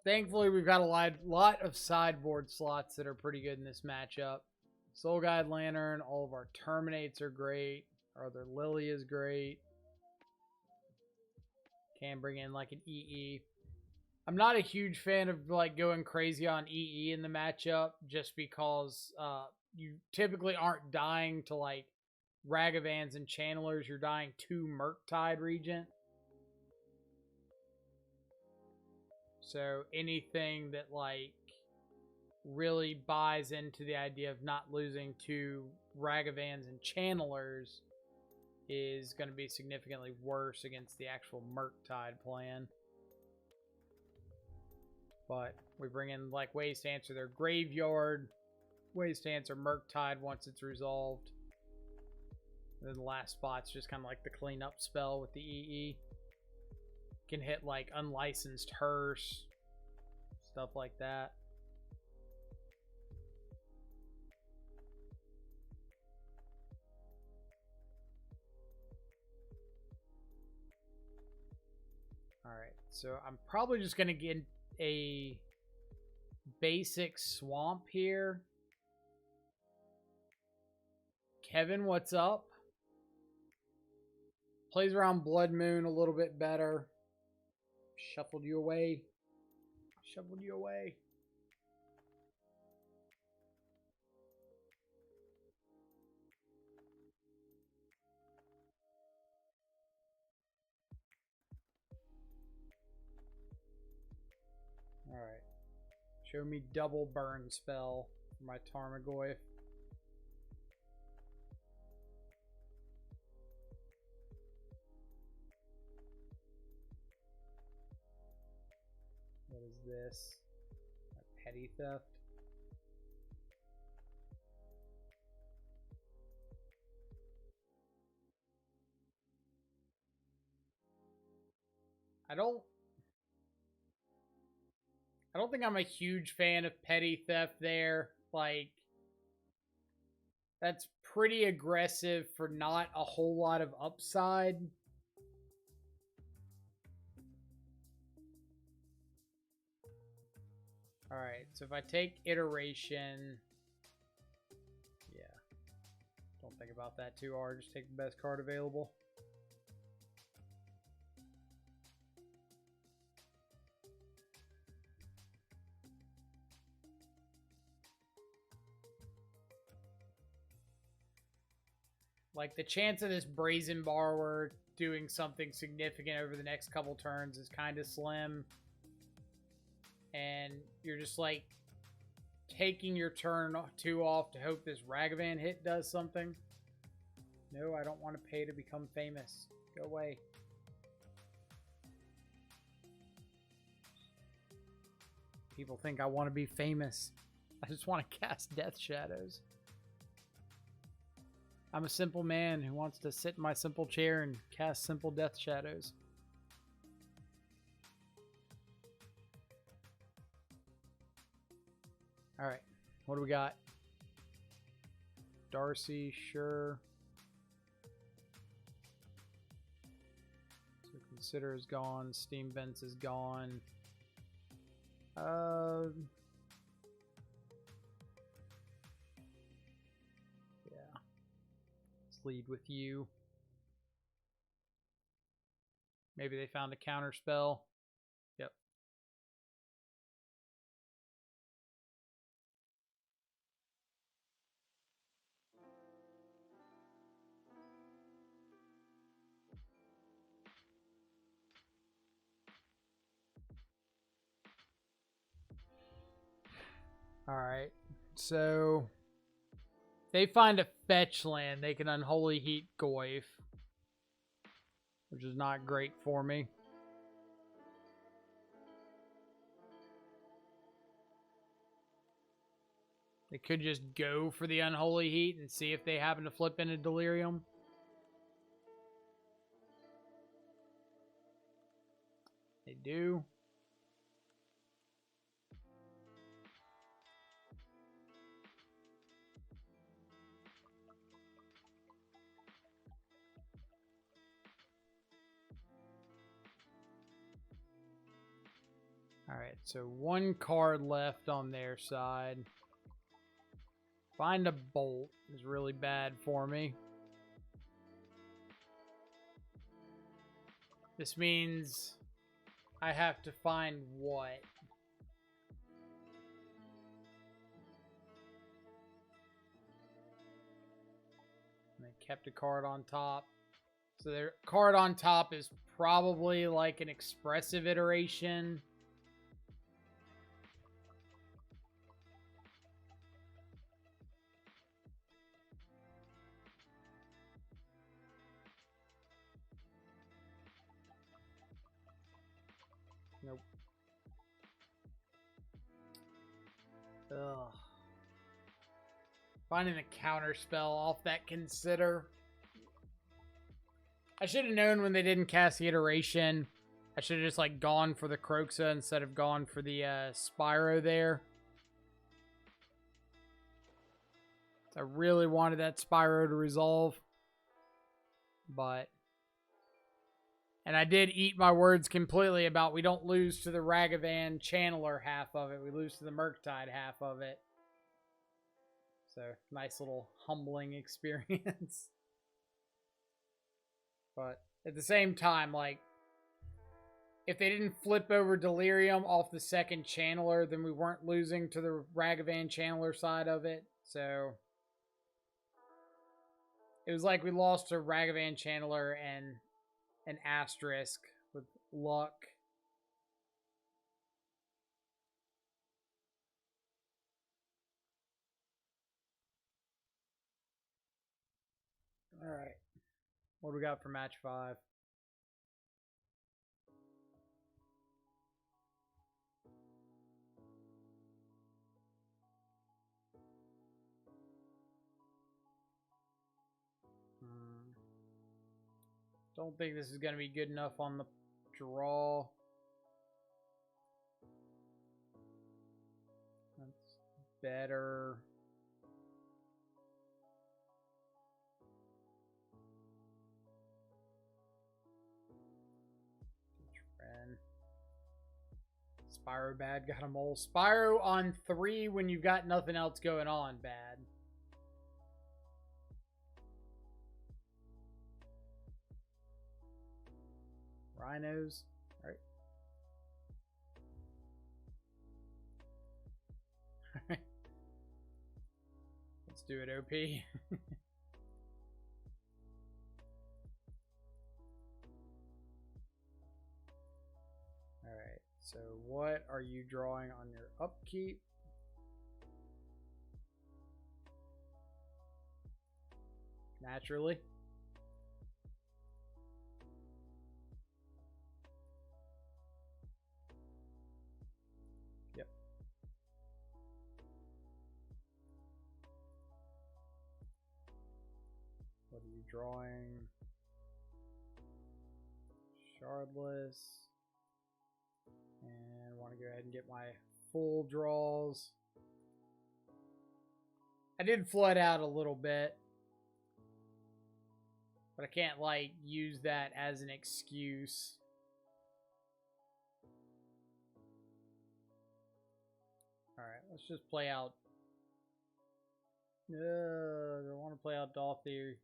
Thankfully, we've got a lot of sideboard slots that are pretty good in this matchup. Soul Guide Lantern, all of our Terminates are great. Our other Lily is great. Can bring in like an EE. I'm not a huge fan of like going crazy on EE in the matchup just because you typically aren't dying to like Ragavans and Channelers. You're dying to Murktide Regent. So anything that like really buys into the idea of not losing to Ragavans and Channelers is going to be significantly worse against the actual Murktide plan. But we bring in like ways to answer their graveyard, ways to answer Murktide once it's resolved. And then the last spot's just kind of like the cleanup spell with the EE. Can hit like Unlicensed Hearse, stuff like that. Alright, so I'm probably just going to get a basic swamp here. Kevin, what's up? Plays around Blood Moon a little bit better. Shuffled you away. Shuffled you away. Alright. Show me double burn spell for my Tarmogoyf. What is this? A petty theft? I don't think I'm a huge fan of petty theft there. Like, that's pretty aggressive for not a whole lot of upside. Alright, so if I take Iteration... Yeah. Don't think about that too hard. Just take the best card available. Like, the chance of this Brazen Borrower doing something significant over the next couple turns is kind of slim. And you're just, like, taking your turn 2 off to hope this Ragavan hit does something. No, I don't want to pay to become famous. Go away. People think I want to be famous. I just want to cast Death Shadows. I'm a simple man who wants to sit in my simple chair and cast simple Death Shadows. Alright, what do we got? Darcy, sure. So Consider is gone. Steam Vents is gone. Lead with you. Maybe they found a counter spell. Yep. All right. So they find a fetch land. They can Unholy Heat Goyf, which is not great for me. They could just go for the Unholy Heat and see if they happen to flip into Delirium. They do. Alright, so one card left on their side. Find a bolt is really bad for me. This means I have to find what? And they kept a card on top. So their card on top is probably like an expressive iteration. Nope. Ugh. Finding a counter spell off that consider. I should have known when they didn't cast the iteration. I should have just like gone for the Croxa instead of gone for the Spyro there. I really wanted that Spyro to resolve. But... And I did eat my words completely about we don't lose to the Ragavan Channeler half of it. We lose to the Murktide half of it. So, nice little humbling experience. But at the same time, like, if they didn't flip over Delirium off the second Channeler, then we weren't losing to the Ragavan Channeler side of it. So, it was like we lost to Ragavan Channeler and an asterisk with luck. All right. What do we got for match 5? Don't think this is going to be good enough on the draw. That's better. Spyro bad, got a mole. Spyro on 3 when you've got nothing else going on, bad. Rhinos, right? Let's do it, OP. Alright, so what are you drawing on your upkeep? Naturally. Yep. What are you drawing? Shardless. And want to go ahead and get my full draws. I did flood out a little bit. But I can't, like, use that as an excuse. Alright, let's just play out. I want to play out Dauthi.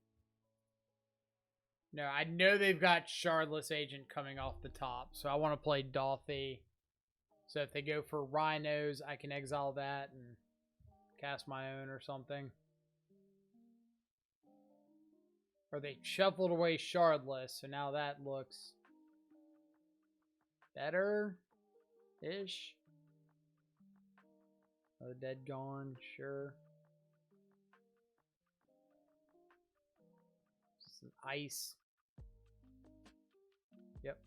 No, I know they've got Shardless Agent coming off the top, so I want to play Dauthi. So if they go for Rhinos, I can exile that and cast my own or something. Or they shuffled away Shardless, so now that looks better-ish. Oh, dead gone, sure. Some ice. Yep.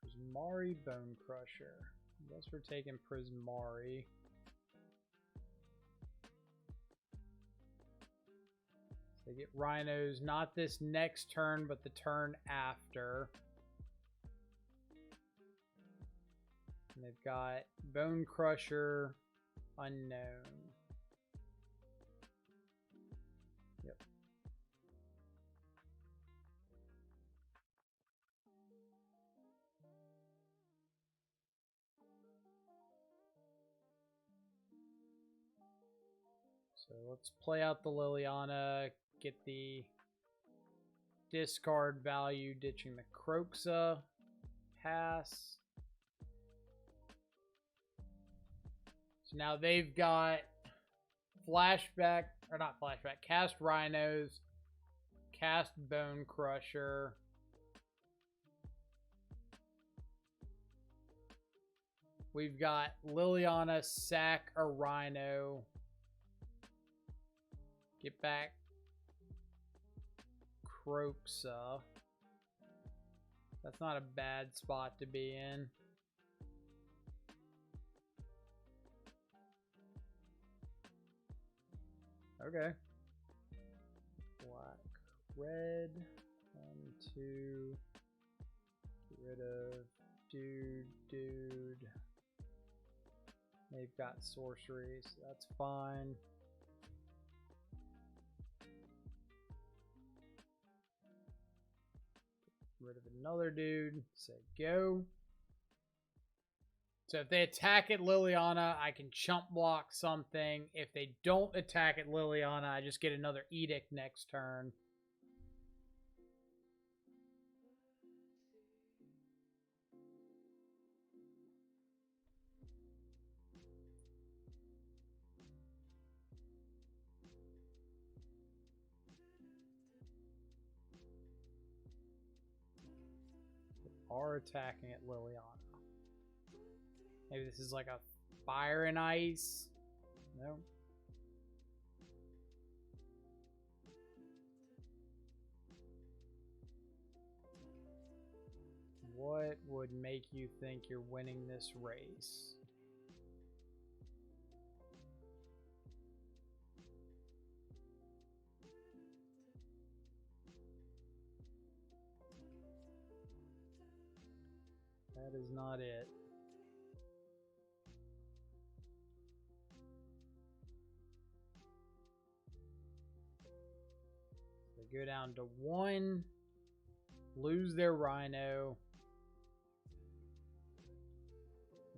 Prismari Bone Crusher. I guess we're taking Prismari. They get Rhinos, not this next turn, but the turn after. And they've got Bone Crusher, Unknown. So let's play out the Liliana, get the discard value, ditching the Croxa, pass. So now they've got flashback, or not flashback, cast Rhinos, cast Bone Crusher. We've got Liliana sack a Rhino. Get back Croxa. That's not a bad spot to be in. Okay. Black, red. 1, 2. Get rid of dude. They've got sorcery, so that's fine. Get rid of another dude. Say go. So if they attack at Liliana, I can chump block something. If they don't attack at Liliana, I just get another Edict next turn. They are attacking at Liliana. Maybe this is like a fire and ice. No. What would make you think you're winning this race? That is not it. They go down to 1, lose their Rhino.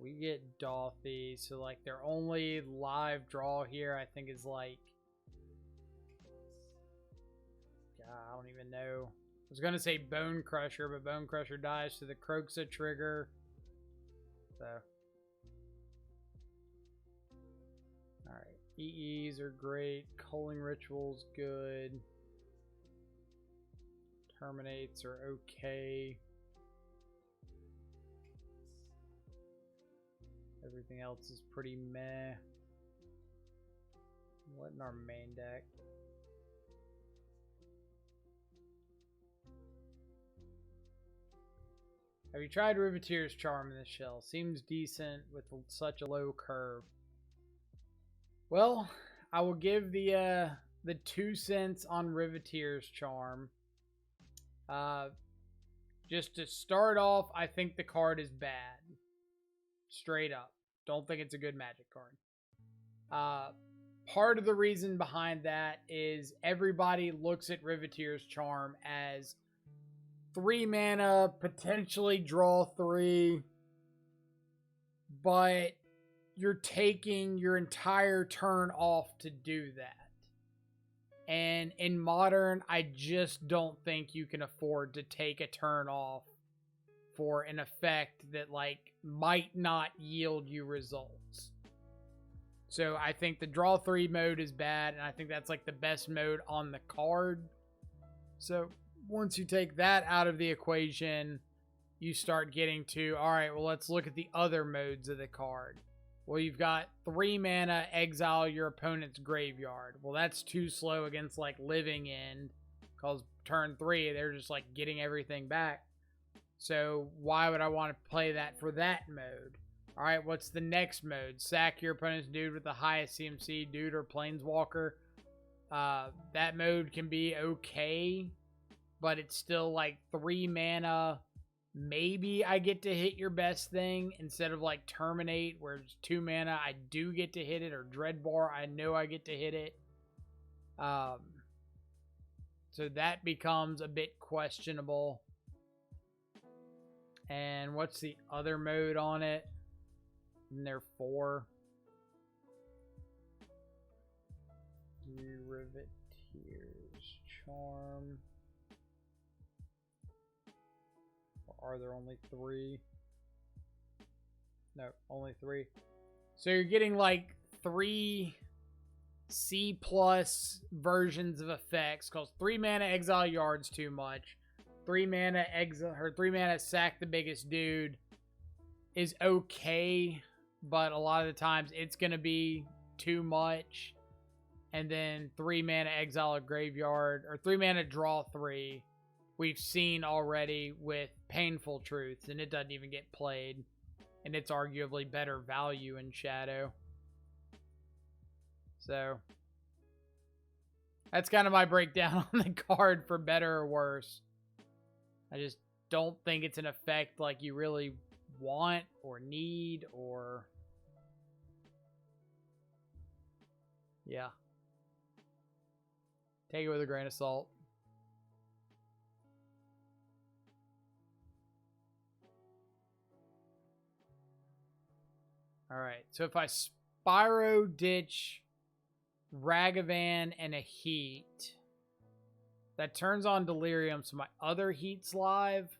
We get Dauthi, so like their only live draw here I think is like, God, I don't even know. I was gonna say Bone Crusher, but Bone Crusher dies to the Croxa trigger. So, all right, EEs are great. Culling Ritual's good. Terminates are okay. Everything else is pretty meh. What in our main deck? Have you tried Riveteer's Charm in this shell? Seems decent with such a low curve. Well, I will give the 2 cents on Riveteer's Charm. Just to start off, I think the card is bad. Straight up. Don't think it's a good Magic card. Part of the reason behind that is everybody looks at Riveteer's Charm as 3 mana, potentially draw 3, but you're taking your entire turn off to do that. And in Modern, I just don't think you can afford to take a turn off for an effect that like might not yield you results. So I think the draw 3 mode is bad, and I think that's like the best mode on the card. So once you take that out of the equation, you start getting to, all right, well, let's look at the other modes of the card. Well, you've got 3 mana, exile your opponent's graveyard. Well, that's too slow against like Living End, because turn 3, they're just like getting everything back. So why would I want to play that for that mode? All right, what's the next mode? Sack your opponent's dude with the highest CMC, dude or Planeswalker. That mode can be okay, but it's still like 3 mana. Maybe I get to hit your best thing instead of like Terminate, where it's 2 mana, I do get to hit it, or Dreadbar, I know I get to hit it. So that becomes a bit questionable. And what's the other mode on it? And there 4. Do Riveteer's Charm. Or are there only 3? No, only 3. So you're getting like 3 C+ versions of effects, because 3 mana exile Yard's too much. 3 mana exile, or 3 mana sack the biggest dude is okay, but a lot of the times it's gonna be too much. And then 3 mana exile a graveyard, or 3 mana draw 3. We've seen already with Painful Truths, and it doesn't even get played. And it's arguably better value in Shadow. So that's kind of my breakdown on the card, for better or worse. I just don't think it's an effect like you really want or need, or... yeah. Take it with a grain of salt. Alright, so if I Spyro, Ditch, Ragavan, and a Heat, that turns on Delirium, so my other Heat's live.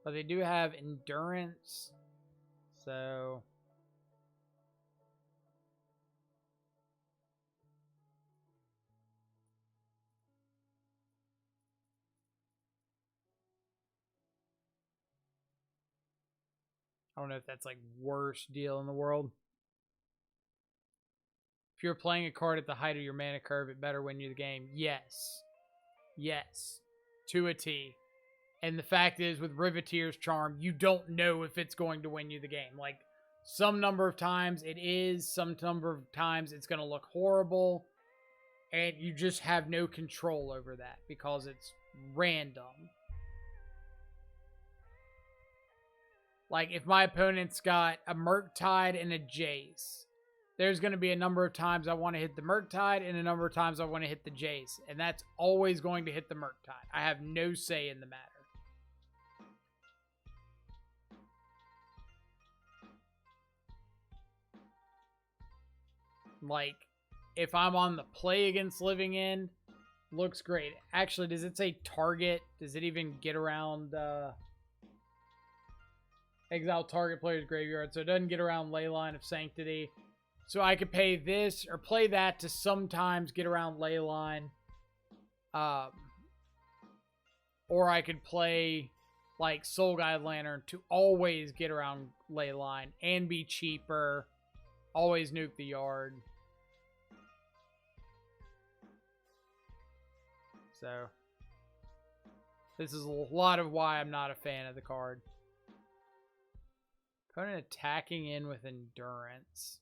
But they do have Endurance, so... I don't know if that's like worst deal in the world. If you're playing a card at the height of your mana curve, it better win you the game. Yes. Yes. To a T. And the fact is, with Riveteer's Charm, you don't know if it's going to win you the game. Like, some number of times it is, some number of times it's going to look horrible, and you just have no control over that because it's random. Like, if my opponent's got a Murktide and a Jace, there's going to be a number of times I want to hit the Murktide and a number of times I want to hit the Jace. And that's always going to hit the Murktide. I have no say in the matter. Like, if I'm on the play against Living End, looks great. Actually, does it say target? Does it even get around... exile target player's graveyard, so it doesn't get around Leyline of Sanctity. So I could pay this or play that to sometimes get around Leyline. Or I could play like Soul Guide Lantern to always get around Leyline and be cheaper. Always nuke the yard. So this is a lot of why I'm not a fan of the card. Opponent attacking in with Endurance.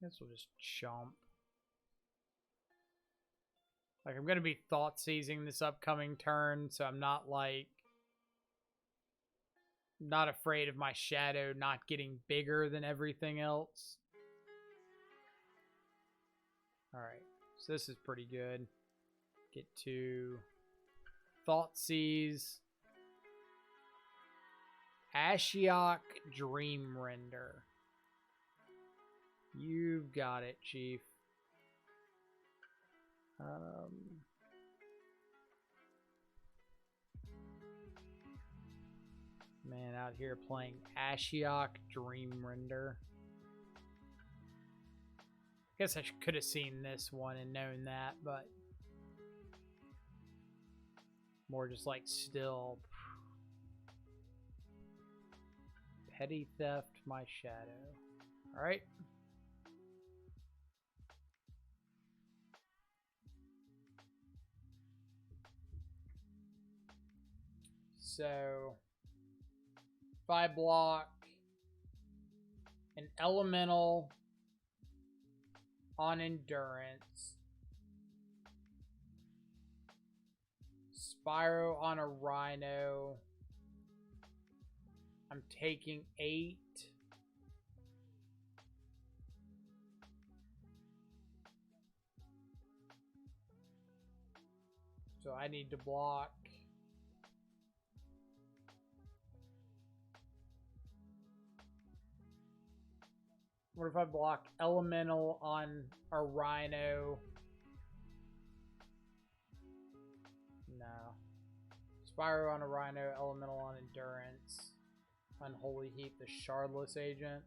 I guess we'll just chomp. Like, I'm going to be thought seizing this upcoming turn, so I'm not like... not afraid of my shadow not getting bigger than everything else. Alright, so this is pretty good. Get to Thoughtseize. Ashiok Dream Render. You've got it, Chief. Man, out here playing Ashiok Dream Render. Guess I could have seen this one and known that, but more just like still. Petty Theft, my shadow. All right. So, if I block an elemental on Endurance, Spyro on a Rhino, I'm taking 8. So I need to block What if I block Elemental on a Rhino? No. Spyro on a Rhino, Elemental on Endurance. Unholy Heat, the Shardless agent.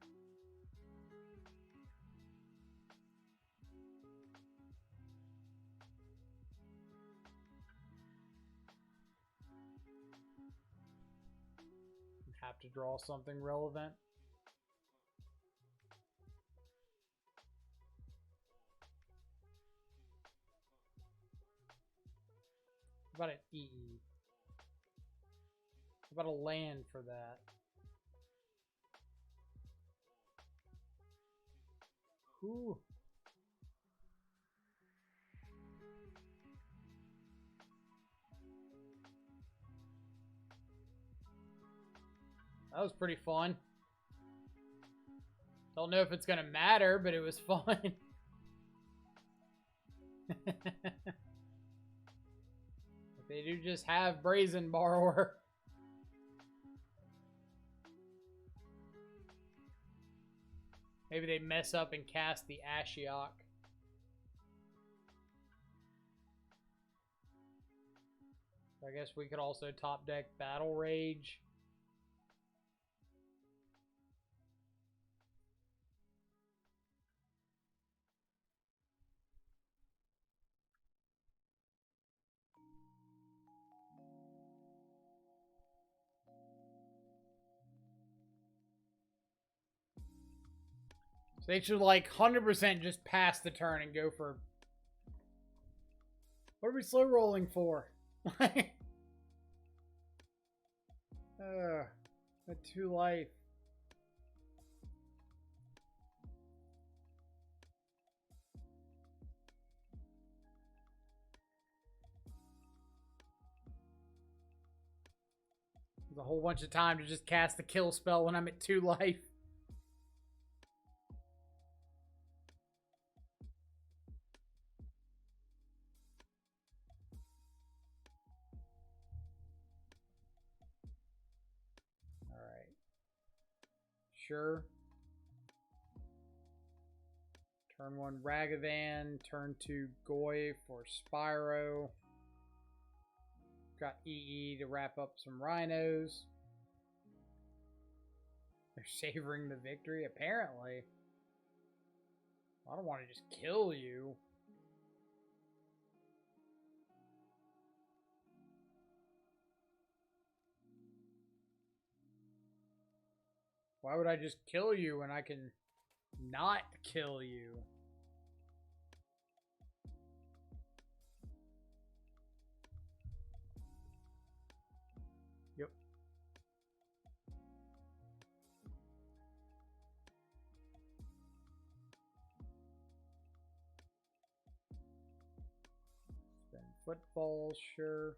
Have to draw something relevant. How about an EE? How about a land for that? Ooh. That was pretty fun. Don't know if it's gonna matter, but it was fun. They do just have Brazen Borrower. Maybe they mess up and cast the Ashiok. I guess we could also top deck Battle Rage. They should, like, 100% just pass the turn and go for... What are we slow rolling for? A 2 life. There's a whole bunch of time to just cast the kill spell when I'm at 2 life. Sure. Turn 1 Ragavan, turn 2 Goy for Spyro. Got EE to wrap up some Rhinos. They're savoring the victory, apparently. I don't want to just kill you. Why would I just kill you when I can not kill you? Yep. Spend football, sure.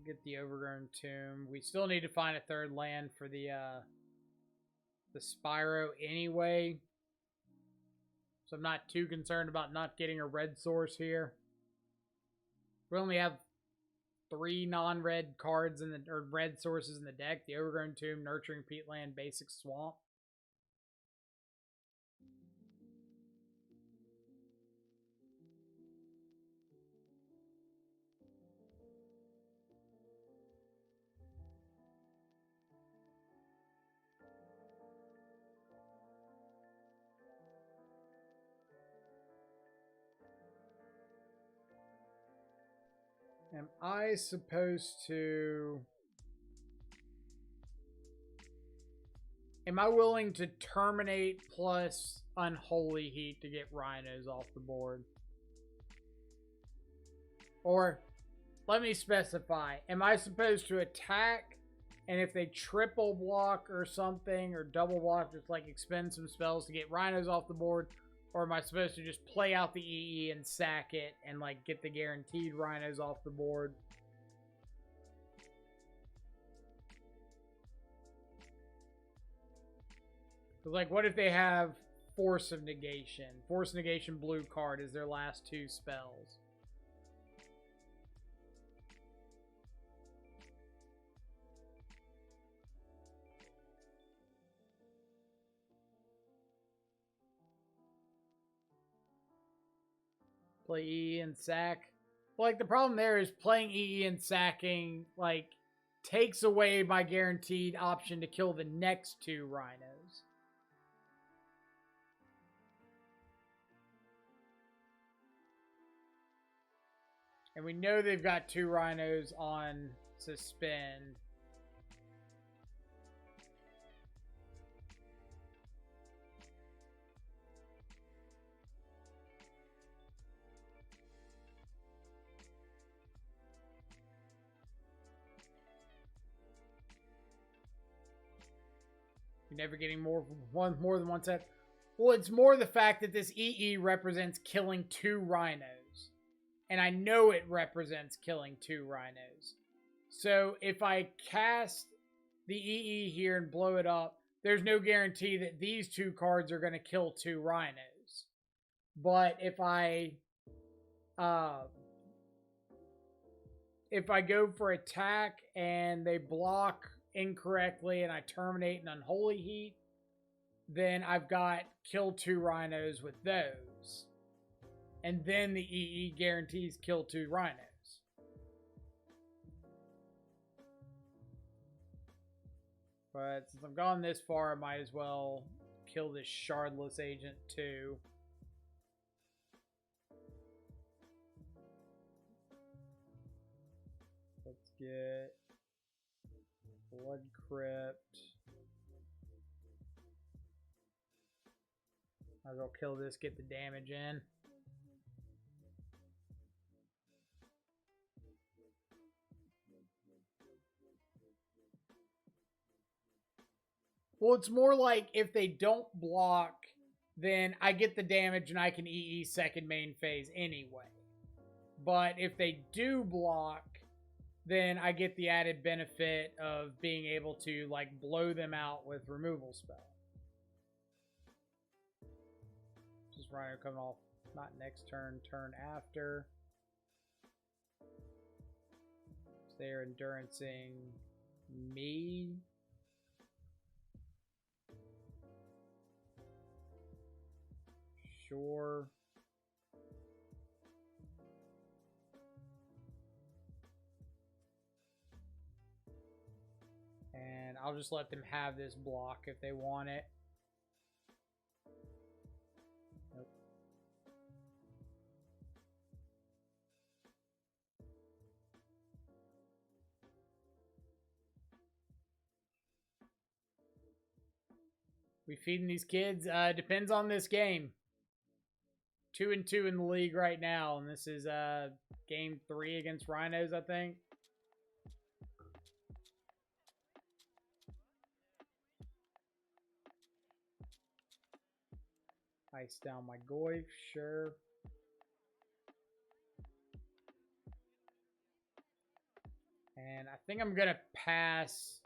Get the Overgrown Tomb. We still need to find a 3rd land for the Spyro anyway. So I'm not too concerned about not getting a red source here. We only have 3 non-red cards in the or red sources in the deck. The Overgrown Tomb, Nurturing Peatland, Basic Swamp. Am I supposed to... Am I willing to terminate plus Unholy Heat to get Rhinos off the board? Or, let me specify. Am I supposed to attack, and if they triple block or something, or double block, just like expend some spells to get Rhinos off the board? Or am I supposed to just play out the EE and sack it and, like, get the guaranteed Rhinos off the board? Because, like, what if they have Force of Negation? Force of Negation blue card is their last 2 spells. Play EE and sack. Well, like, the problem there is playing EE and sacking, like, takes away my guaranteed option to kill the next 2 Rhinos. And we know they've got 2 Rhinos on suspend. You're never getting more than one set. Well, it's more the fact that this EE represents killing 2 Rhinos. And I know it represents killing 2 Rhinos. So if I cast the EE here and blow it up, there's no guarantee that these 2 cards are going to kill 2 Rhinos. But if I go for attack and they block incorrectly and I terminate an Unholy Heat, then I've got kill 2 Rhinos with those. And then the EE guarantees kill 2 Rhinos. But since I've gone this far, I might as well kill this Shardless Agent too. Let's get Blood Crypt. Might as well kill this, get the damage in. Well, it's more like if they don't block, then I get the damage and I can EE second main phase anyway. But if they do block, then I get the added benefit of being able to, like, blow them out with removal spell. Just Rhino coming off, not next turn, turn after. So they're endurancing me. Sure. And I'll just let them have this block if they want it. Nope. We feeding these kids? Depends on this game. 2-2 in the league right now, and this is game 3 against Rhinos, I think. Ice down my Goyf, sure. And I think I'm gonna pass.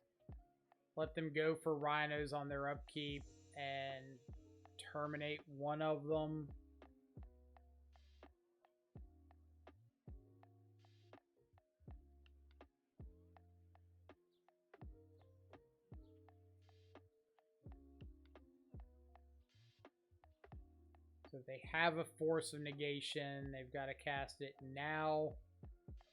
Let them go for Rhinos on their upkeep and terminate one of them. So if they have a Force of Negation, they've got to cast it now.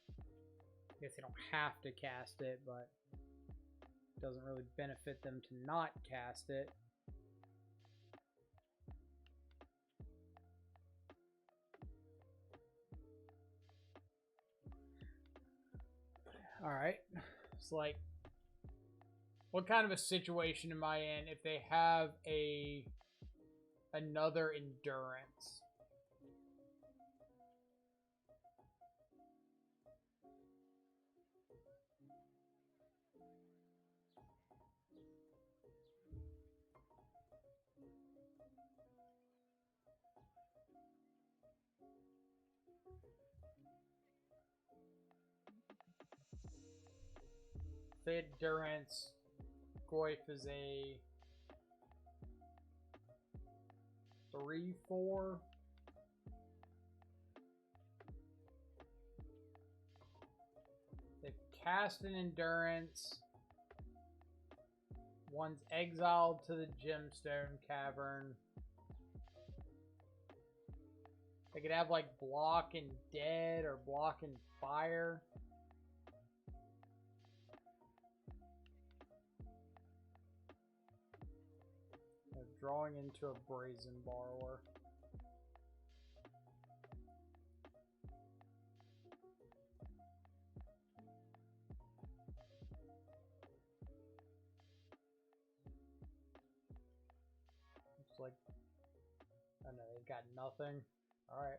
I guess they don't have to cast it, but it doesn't really benefit them to not cast it. Alright. It's like, what kind of a situation am I in if they have another endurance? The endurance, Goyf is a 3/4. They've cast an endurance. One's exiled to the Gemstone Cavern. They could have like block and dead or block and fire. They're drawing into a brazen borrower. Looks like, I don't know, they've got nothing. All right.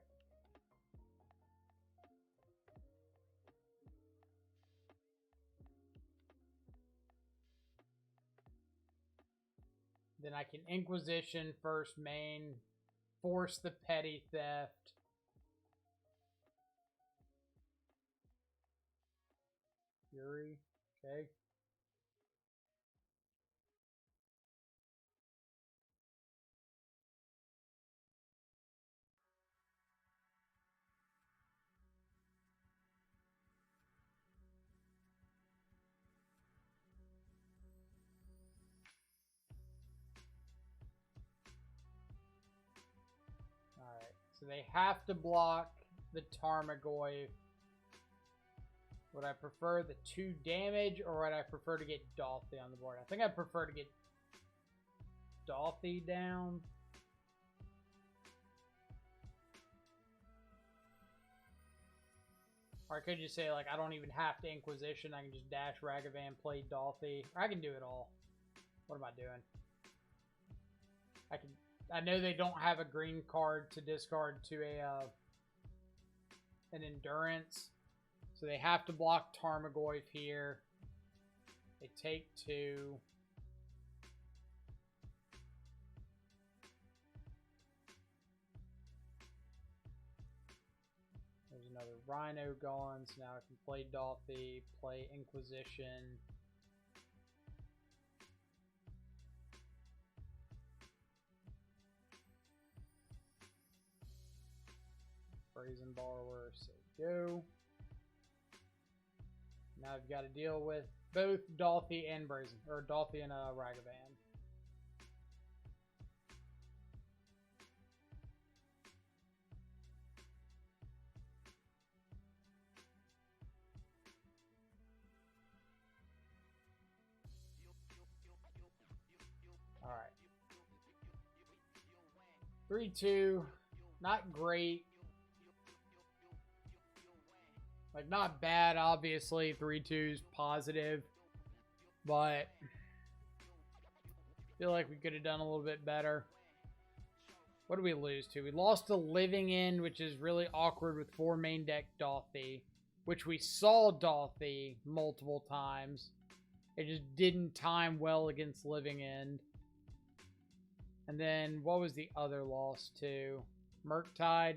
Then I can Inquisition first main, force the petty theft. Fury, okay. Alright, so they have to block the Tarmogoyf. Would I prefer the 2 damage, or would I prefer to get Dauthi on the board? I think I prefer to get Dauthi down. Or I could just say, like, I don't even have to Inquisition. I can just dash Ragavan, play Dauthi. I can do it all. What am I doing? I know they don't have a green card to discard to an Endurance. So they have to block Tarmogoyf here. They take 2. There's another Rhino gone, so now I can play Dauthi, play Inquisition. Brazen Borrower, so go. Now I've got to deal with both Dauthi and Brazen, or Dauthi and Ragavan. All right. 3-2, not great. Like, not bad, obviously. 3-2's positive. But I feel like we could have done a little bit better. What did we lose to? We lost to Living End, which is really awkward with 4 main deck Dauthi, which we saw Dauthi multiple times. It just didn't time well against Living End. And then, what was the other loss to? Murktide.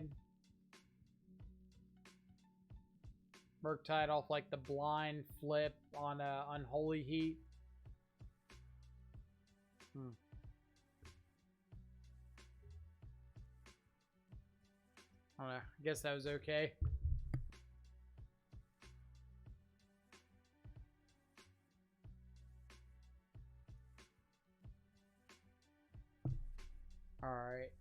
Murktide off like the blind flip on Unholy Heat. I don't know. I guess that was okay. All right.